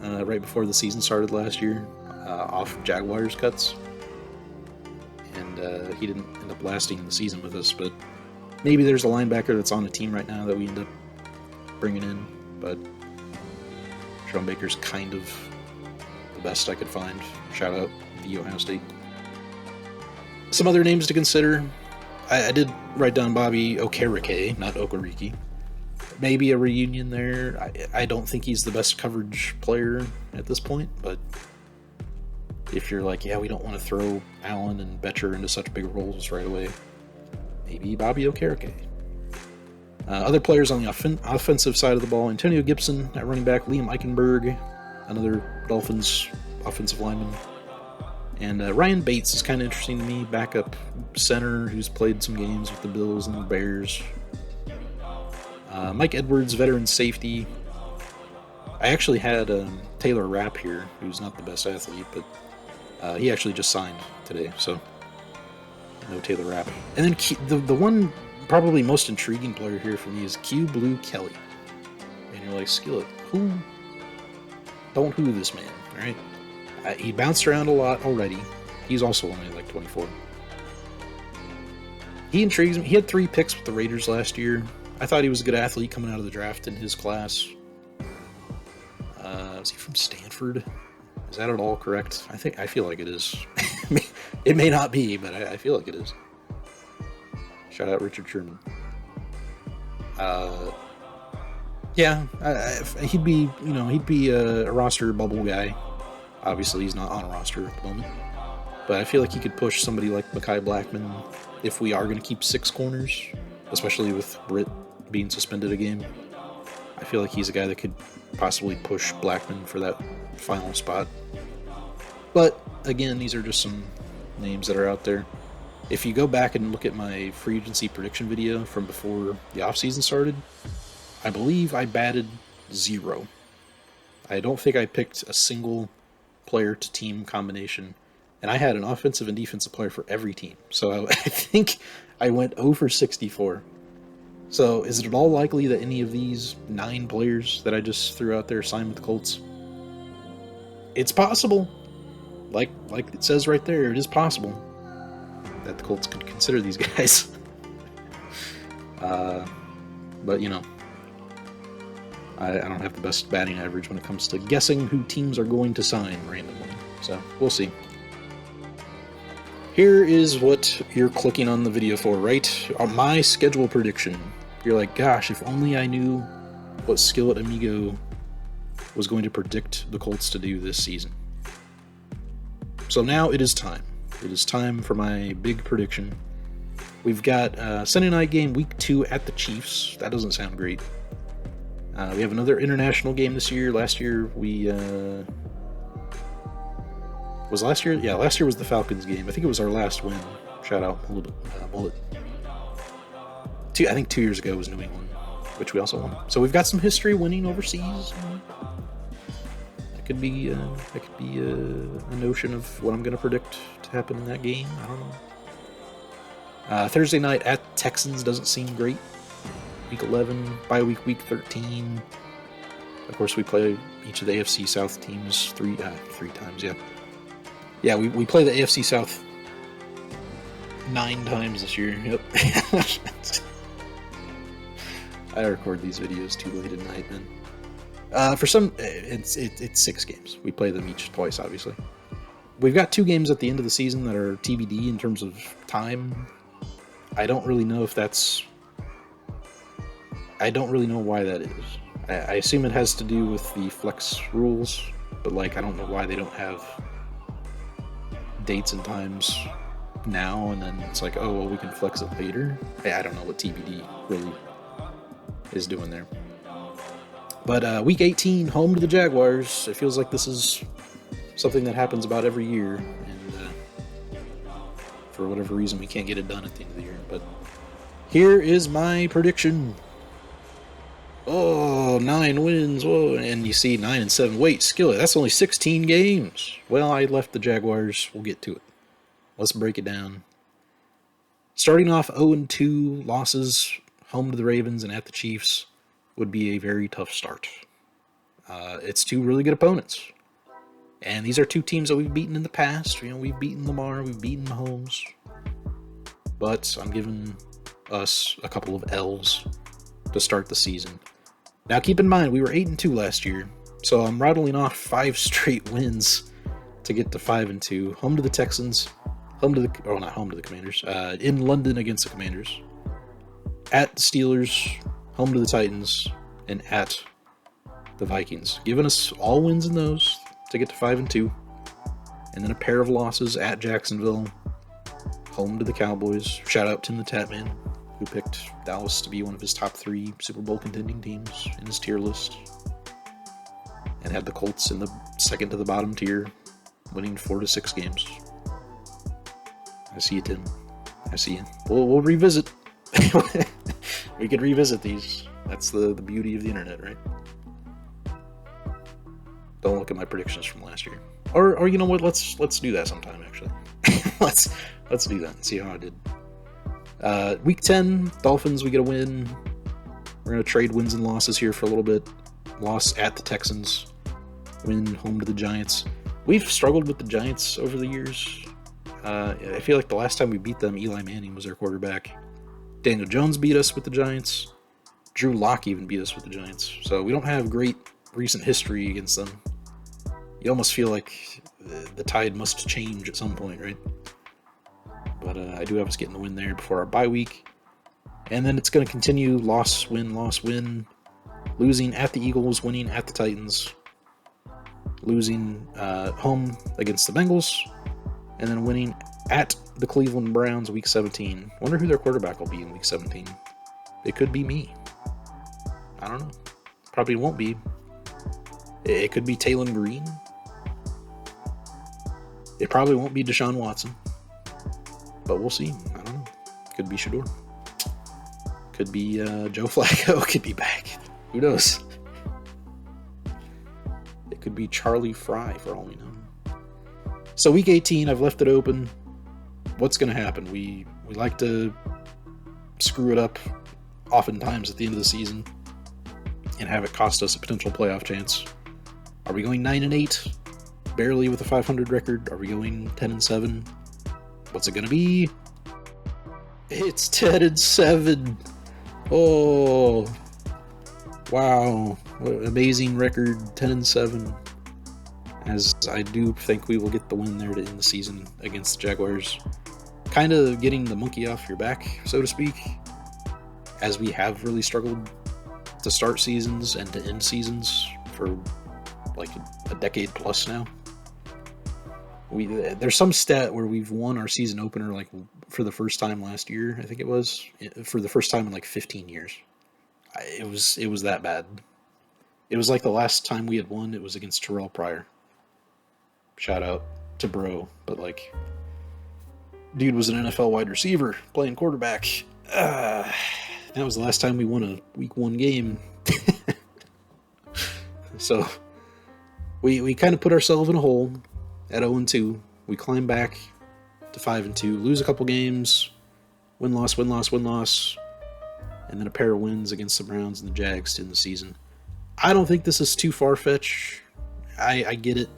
right before the season started last year off Jaguars cuts. And he didn't end up lasting the season with us, but maybe there's a linebacker that's on the team right now that we end up bringing in, but Jerome Baker's kind of the best I could find. Shout out the Ohio State. Some other names to consider. I did write down Bobby Okereke, not Okereke. Maybe a reunion there. I don't think he's the best coverage player at this point, but if you're like, yeah, we don't want to throw Allen and Betcher into such big roles right away, maybe Bobby Okereke. Other players on the offensive side of the ball, Antonio Gibson at running back, Liam Eichenberg, another Dolphins offensive lineman, and Ryan Bates is kind of interesting to me, backup center who's played some games with the Bills and the Bears. Mike Edwards, veteran safety. I actually had Taylor Rapp here, who's not the best athlete, but he actually just signed today, so no Taylor Rapp. And then the one probably most intriguing player here for me is Q Blue Kelly. And you're like, Skillet, don't who this man, alright? He bounced around a lot already. He's also only like 24. He intrigues me. He had 3 picks with the Raiders last year. I thought he was a good athlete coming out of the draft in his class. Is he from Stanford? Is that at all correct? I feel like it is. It may not be, but I feel like it is. Shout out Richard Sherman. Yeah, he'd be a roster bubble guy. Obviously, he's not on a roster at the moment. But I feel like he could push somebody like Mekhi Blackman if we are going to keep 6 corners, especially with Britt being suspended a game. I feel like he's a guy that could possibly push Blackman for that final spot. But, again, these are just some names that are out there. If you go back and look at my free agency prediction video from before the offseason started, I believe I batted 0. I don't think I picked a single player-to-team combination, and I had an offensive and defensive player for every team. So I think I went 0 for 64. So is it at all likely that any of these 9 players that I just threw out there signed with the Colts? It's possible. Like it says right there, it is possible that the Colts could consider these guys. But, I don't have the best batting average when it comes to guessing who teams are going to sign randomly. So, we'll see. Here is what you're clicking on the video for, right? On my schedule prediction. You're like, gosh, if only I knew what Skillet Amigo was going to predict the Colts to do this season. So now it is time. It is time for my big prediction. We've got Sunday night game, week 2 at the Chiefs. That doesn't sound great. We have another international game this year. Last year we... Was last year? Yeah, last year was the Falcons game. I think it was our last win. Shout out, Bullet. I think 2 years ago was New England, which we also won. So we've got some history winning overseas. That could be a notion of what I'm going to predict to happen in that game. I don't know. Thursday night at Texans doesn't seem great. Week 11, bye week 13. Of course, we play each of the AFC South teams three times. Yeah, we play the AFC South 9 times this year. Yep. I record these videos too late at night, man. For some, it's 6 games. We play them each twice, obviously. We've got 2 games at the end of the season that are TBD in terms of time. I don't really know if that's... I don't really know why that is. I assume it has to do with the flex rules, but like I don't know why they don't have dates and times now, and then it's like, oh, well, we can flex it later. I don't know what TBD really is doing there. But week 18, home to the Jaguars. It feels like this is something that happens about every year, and for whatever reason, we can't get it done at the end of the year. But here is my prediction. Oh, 9 wins. Whoa, and you see 9-7. Wait, Skillet, that's only 16 games. Well, I left the Jaguars. We'll get to it. Let's break it down. Starting off 0-2 losses, home to the Ravens and at the Chiefs, would be a very tough start. It's 2 really good opponents. And these are 2 teams that we've beaten in the past. You know, we've beaten Lamar, we've beaten Mahomes. But I'm giving us a couple of L's to start the season. Now, keep in mind, we were 8-2 last year, so I'm rattling off 5 straight wins to get to 5-2. Home to the Texans, not home to the Commanders, in London against the Commanders, at the Steelers, home to the Titans, and at the Vikings. Giving us all wins in those to get to 5-2, and then a pair of losses at Jacksonville, home to the Cowboys. Shout out Tim the Tatman, who picked Dallas to be one of his top 3 Super Bowl contending teams in his tier list, and had the Colts in the second to the bottom tier, winning 4-6 games. I see you, Tim. I see you. We'll revisit. We could revisit these. That's the beauty of the internet, right? Don't look at my predictions from last year. Or you know what? Let's do that sometime. Actually, let's do that and see how I did. Week 10, Dolphins, we get a win. We're going to trade wins and losses here for a little bit. Loss at the Texans. Win home to the Giants. We've struggled with the Giants over the years. I feel like the last time we beat them, Eli Manning was our quarterback. Daniel Jones beat us with the Giants. Drew Lock even beat us with the Giants. So we don't have great recent history against them. You almost feel like the tide must change at some point, right? But I do have us getting the win there before our bye week. And then it's going to continue loss, win. Losing at the Eagles, winning at the Titans. Losing home against the Bengals. And then winning at the Cleveland Browns week 17. Wonder who their quarterback will be in week 17. It could be me. I don't know. Probably won't be. It could be Taylon Green. It probably won't be Deshaun Watson. But we'll see. I don't know. Could be Shador. Could be Joe Flacco. Could be back. Who knows? It could be Charlie Fry for all we know. So week 18, I've left it open. What's going to happen? We like to screw it up oftentimes at the end of the season and have it cost us a potential playoff chance. Are we going 9-8? Barely with a 500 record? Are we going 10-7? What's it going to be? It's 10-7. Oh, wow. What an amazing record, 10-7. As I do think we will get the win there to end the season against the Jaguars. kind of getting the monkey off your back, so to speak, as we have really struggled to start seasons and to end seasons for like a decade plus now. There's some stat where we've won our season opener like for the first time last year, I think it was, for the first time in like 15 years. It was that bad. It was like the last time we had won, it was against Terrell Pryor. Shout out to bro, but like, dude was an NFL wide receiver playing quarterback. That was the last time we won a week 1 game. So we kind of put ourselves in a hole at 0-2. We climb back to 5-2, lose a couple games, win-loss, and then a pair of wins against the Browns and the Jags to end the season. I don't think this is too far-fetched. I get it.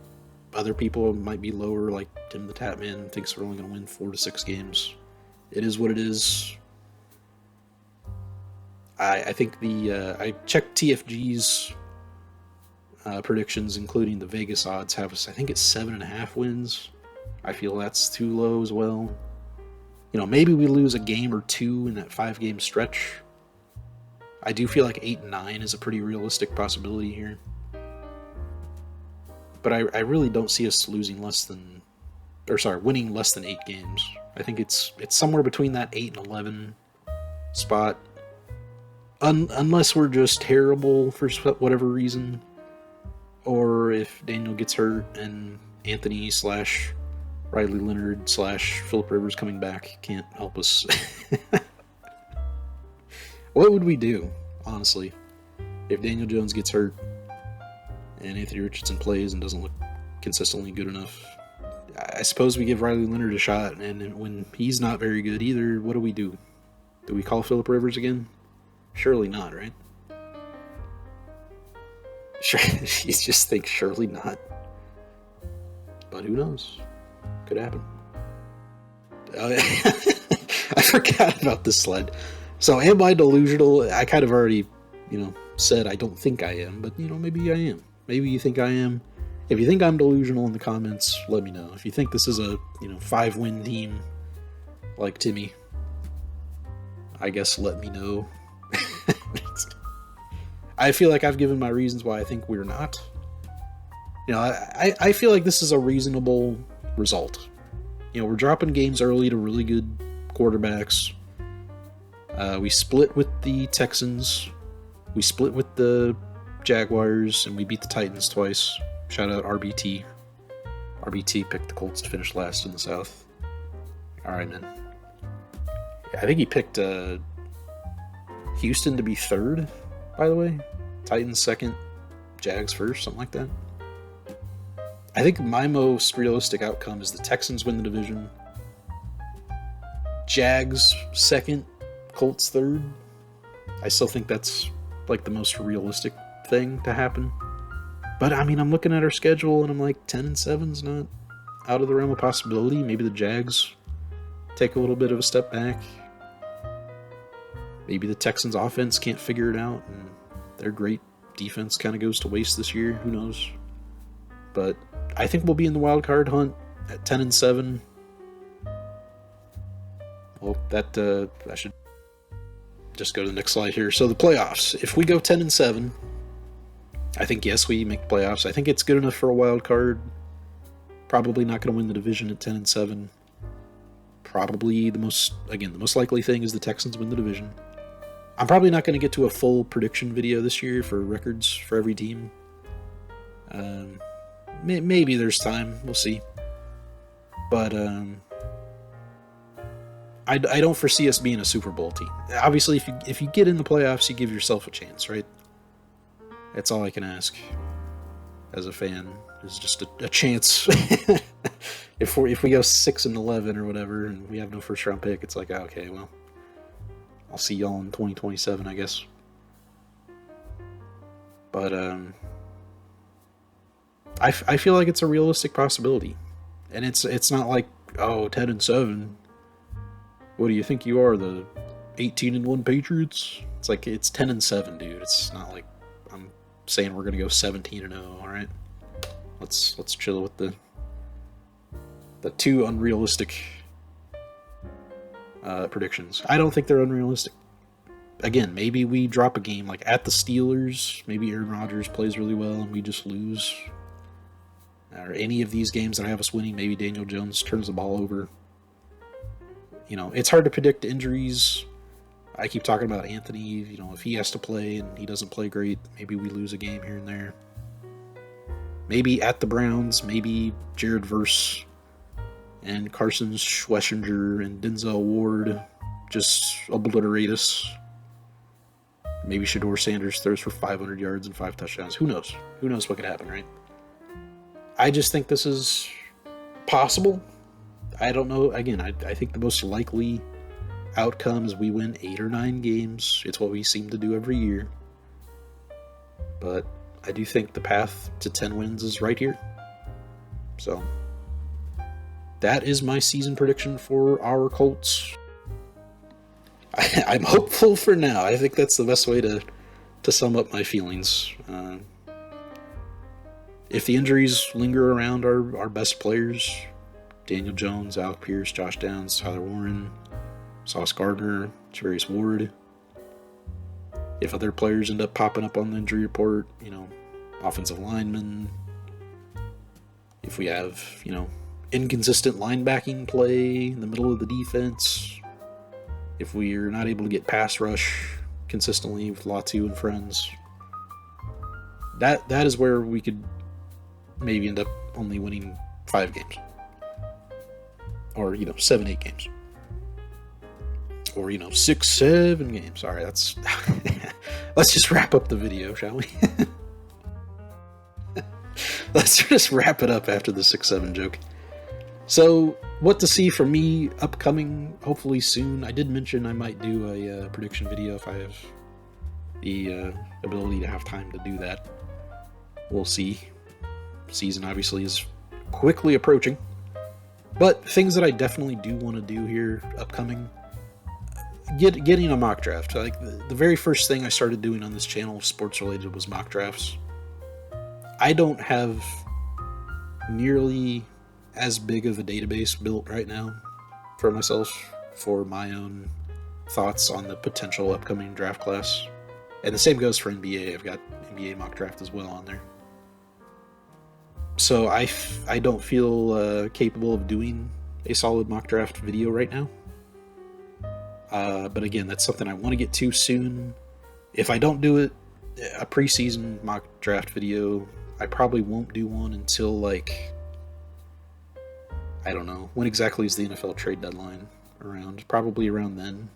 Other people might be lower, like Tim the Tatman thinks we're only going to win 4 to 6 games. It is what it is. I think I checked TFG's predictions, including the Vegas odds, have us, I think it's 7.5 wins. I feel that's too low as well. You know, maybe we lose a game or 2 in that 5-game stretch. I do feel like 8-9 is a pretty realistic possibility here. But I really don't see us winning less than 8 games. I think it's somewhere between that 8 and 11 spot. Unless we're just terrible for whatever reason. Or if Daniel gets hurt and Anthony / Riley Leonard / Phillip Rivers coming back can't help us. What would we do, honestly, if Daniel Jones gets hurt and Anthony Richardson plays and doesn't look consistently good enough? I suppose we give Riley Leonard a shot, and when he's not very good either, what do we do? Do we call Phillip Rivers again? Surely not, right? Sure, you just think surely not. But who knows? Could happen. I forgot about this sled. So am I delusional? I kind of already, said I don't think I am, but maybe I am. Maybe you think I am. If you think I'm delusional in the comments, let me know. If you think this is a 5-win team like Timmy, I guess let me know. I feel like I've given my reasons why I think we're not. I feel like this is a reasonable result. We're dropping games early to really good quarterbacks. We split with the Texans. We split with the Jaguars, and we beat the Titans twice. Shout out RBT. RBT picked the Colts to finish last in the South. Alright, man. Yeah, I think he picked Houston to be 3rd, by the way. Titans 2nd, Jags 1st, something like that. I think my most realistic outcome is the Texans win the division. Jags 2nd, Colts 3rd. I still think that's like the most realistic thing to happen. But I mean, I'm looking at our schedule and I'm like 10-7's not out of the realm of possibility. Maybe the Jags take a little bit of a step back. Maybe the Texans offense can't figure it out and their great defense kind of goes to waste this year. Who knows? But I think we'll be in the wild card hunt at 10-7. Well, I should just go to the next slide here. So the playoffs. If we go 10-7, I think yes, we make playoffs. I think it's good enough for a wild card. Probably not going to win the division at 10-7. Probably the most likely thing is the Texans win the division. I'm probably not going to get to a full prediction video this year for records for every team. Maybe there's time. We'll see. But I don't foresee us being a Super Bowl team. Obviously, if you get in the playoffs, you give yourself a chance, right? That's all I can ask as a fan, is just a chance. If we go 6-11 or whatever, and we have no first round pick, it's like, okay, well, I'll see y'all in 2027, I guess. But I feel like it's a realistic possibility, and it's not like 10-7. What do you think you are, the 18-1 Patriots? It's like it's 10-7, dude. It's not like I'm saying we're gonna go 17-0. All right, let's chill with the too unrealistic predictions. I don't think they're unrealistic. Again, maybe we drop a game like at the Steelers. Maybe Aaron Rodgers plays really well and we just lose. Or any of these games that I have us winning, maybe Daniel Jones turns the ball over. You know, it's hard to predict injuries. I keep talking about Anthony. You know, if he has to play and he doesn't play great, maybe we lose a game here and there. Maybe at the Browns, maybe Jared Verse and Carson Schwessinger and Denzel Ward just obliterate us. Maybe Shedeur Sanders throws for 500 yards and 5 touchdowns. Who knows? Who knows what could happen, right? I just think this is possible. I don't know. Again, I think the most likely outcome is we win 8 or 9 games. It's what we seem to do every year. But I do think the path to 10 wins is right here. So that is my season prediction for our Colts. I'm hopeful for now. I think that's the best way to sum up my feelings. If the injuries linger around our best players, Daniel Jones, Alec Pierce, Josh Downs, Tyler Warren, Sauce Gardner, Javarius Ward, if other players end up popping up on the injury report, you know, offensive linemen, if we have, you know, inconsistent linebacking play in the middle of the defense, if we are not able to get pass rush consistently with Latu and friends, that is where we could maybe end up only winning 5 games. Or, you know, 7-8 games. Or, you know, 6-7 games. Alright, that's... Let's just wrap up the video, shall we? Let's just wrap it up after the 6-7 joke. So, what to see from me upcoming, hopefully soon. I did mention I might do a prediction video if I have the ability to have time to do that. We'll see. Season obviously is quickly approaching. But things that I definitely do want to do here upcoming, getting a mock draft. Like the very first thing I started doing on this channel, sports related, was mock drafts. I don't have nearly as big of a database built right now for myself for my own thoughts on the potential upcoming draft class. And the same goes for NBA. I've got NBA mock draft as well on there. So I don't feel capable of doing a solid mock draft video right now. But again, that's something I want to get to soon. If I don't do it, a preseason mock draft video, I probably won't do one until, like, I don't know, when exactly is the NFL trade deadline around? Probably around then.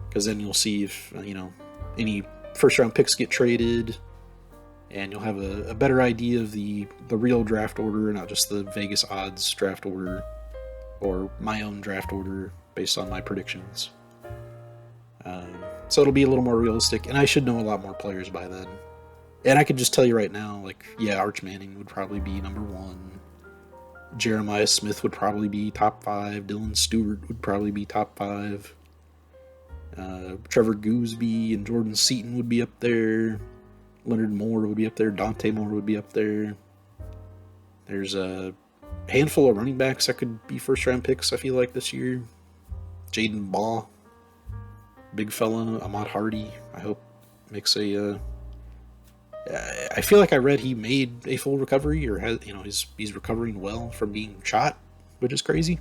Because then you'll see if, you know, any first round picks get traded, and you'll have a better idea of the real draft order, not just the Vegas odds draft order, or my own draft order based on my predictions. So it'll be a little more realistic, and I should know a lot more players by then. And I could just tell you right now, like, yeah, Arch Manning would probably be number 1. Jeremiah Smith would probably be top 5. Dylan Stewart would probably be top 5. Trevor Gooseby and Jordan Seaton would be up there. Leonard Moore would be up there. Dante Moore would be up there. There's a handful of running backs that could be first-round picks, I feel like, this year. Jaden Baugh. Big fella. Ahmad Hardy, I hope, makes a... I feel like I read he made a full recovery, or has, you know, he's recovering well from being shot, which is crazy.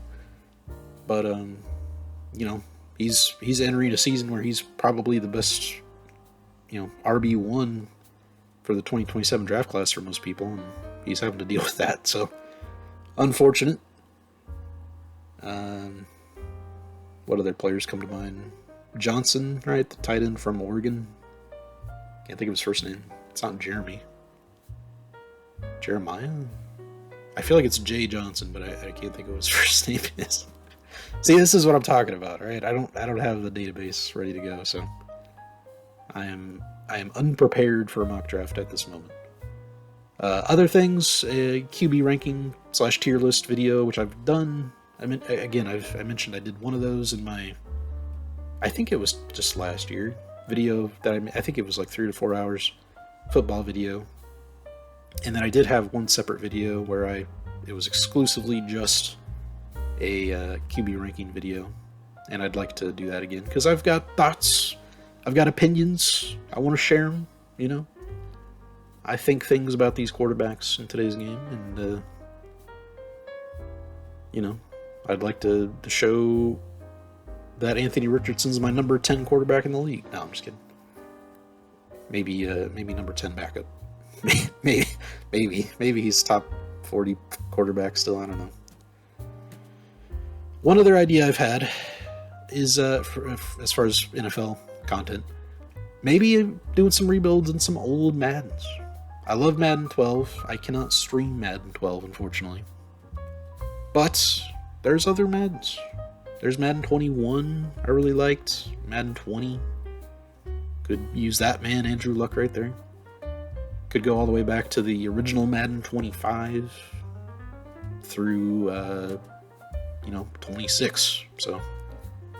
But, you know, he's entering a season where he's probably the best, you know, RB1 for the 2027 draft class for most people, and he's having to deal with that, so unfortunate. What other players come to mind? Johnson, right, the tight end from Oregon. Can't think of his first name. It's not Jeremy. Jeremiah? I feel like it's Jay Johnson, but I can't think of what his first name is. See, this is what I'm talking about, right? I don't have the database ready to go, so I am unprepared for a mock draft at this moment. Other things, QB ranking / tier list video, which I've done. I mean, again, I mentioned I did one of those in my, I think it was just last year, video that I think it was like 3 to 4 hours, football video. And then I did have one separate video where it was exclusively just a QB ranking video. and I'd like to do that again because I've got thoughts, I've got opinions. I want to share them. You know, I think things about these quarterbacks in today's game, and you know, I'd like to show that Anthony Richardson's my number 10 quarterback in the league. No, I'm just kidding. Maybe number 10 backup. maybe he's top 40 quarterback still. I don't know. One other idea I've had is as far as NFL content, maybe doing some rebuilds in some old Maddens. I love Madden 12. I cannot stream Madden 12, unfortunately. But there's other Maddens. There's Madden 21 I really liked. Madden 20. Could use that man, Andrew Luck, right there. Could go all the way back to the original Madden 25 through, 26. So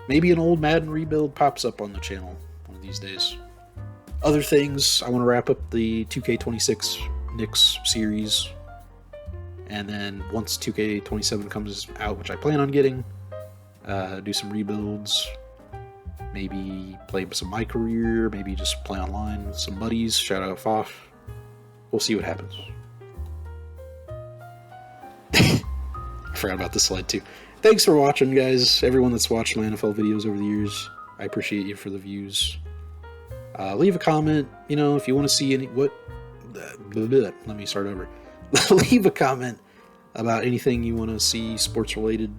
maybe an old Madden rebuild pops up on the channel one of these days. Other things, I want to wrap up the 2K26 Knicks series. And then once 2K27 comes out, which I plan on getting, do some rebuilds. Maybe play some My Career. Maybe just play online with some buddies. Shout out Foff. We'll see what happens. I forgot about this slide too. Thanks for watching, guys. Everyone that's watched my NFL videos over the years, I appreciate you for the views. Leave a comment, if you want to see any... Let me start over. Leave a comment about anything you want to see sports related,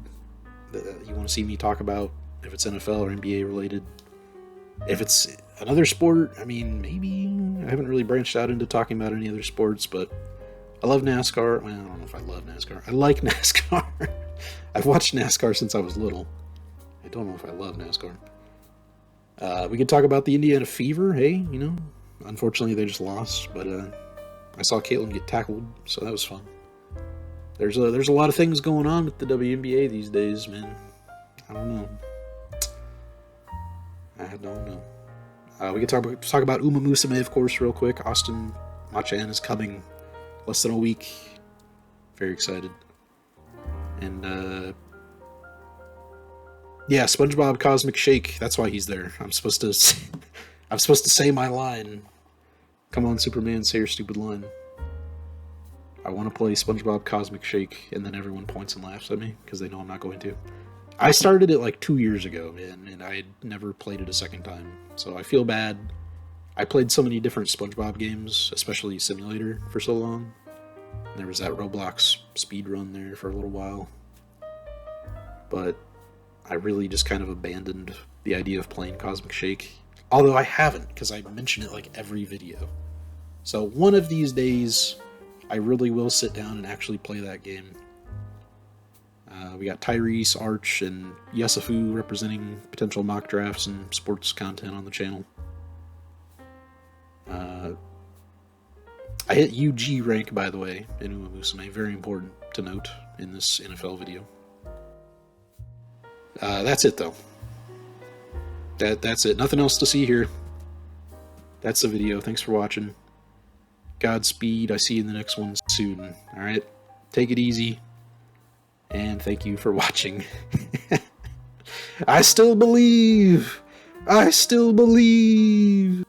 that you want to see me talk about, if it's NFL or NBA related. If it's another sport, maybe I haven't really branched out into talking about any other sports, but I love NASCAR. Well, I don't know if I love NASCAR. I like NASCAR. I've watched NASCAR since I was little. I don't know if I love NASCAR. We could talk about the Indiana Fever. Hey, unfortunately they just lost, but I saw Caitlin get tackled, so that was fun. There's a lot of things going on with the WNBA these days, man. I don't know. We could talk about Uma Musume, of course, real quick. Austin Machan is coming less than a week. Very excited. And SpongeBob Cosmic Shake. That's why he's there. I'm supposed to say my line. Come on, Superman, say your stupid line. I want to play SpongeBob Cosmic Shake, and then everyone points and laughs at me because they know I'm not going to. I started it like 2 years ago, man, and I had never played it a second time, so I feel bad. I played so many different SpongeBob games, especially Simulator, for so long. And there was that Roblox speedrun there for a little while. But I really just kind of abandoned the idea of playing Cosmic Shake. Although I haven't, because I mention it like every video. So one of these days, I really will sit down and actually play that game. We got Tyrese, Arch, and Yesafu representing potential mock drafts and sports content on the channel. I hit UG rank, by the way, in Uma Musume. Very important to note in this NFL video. That's it, though. That's it. Nothing else to see here. That's the video. Thanks for watching. Godspeed. I see you in the next one soon. Alright? Take it easy. And thank you for watching. I still believe. I still believe.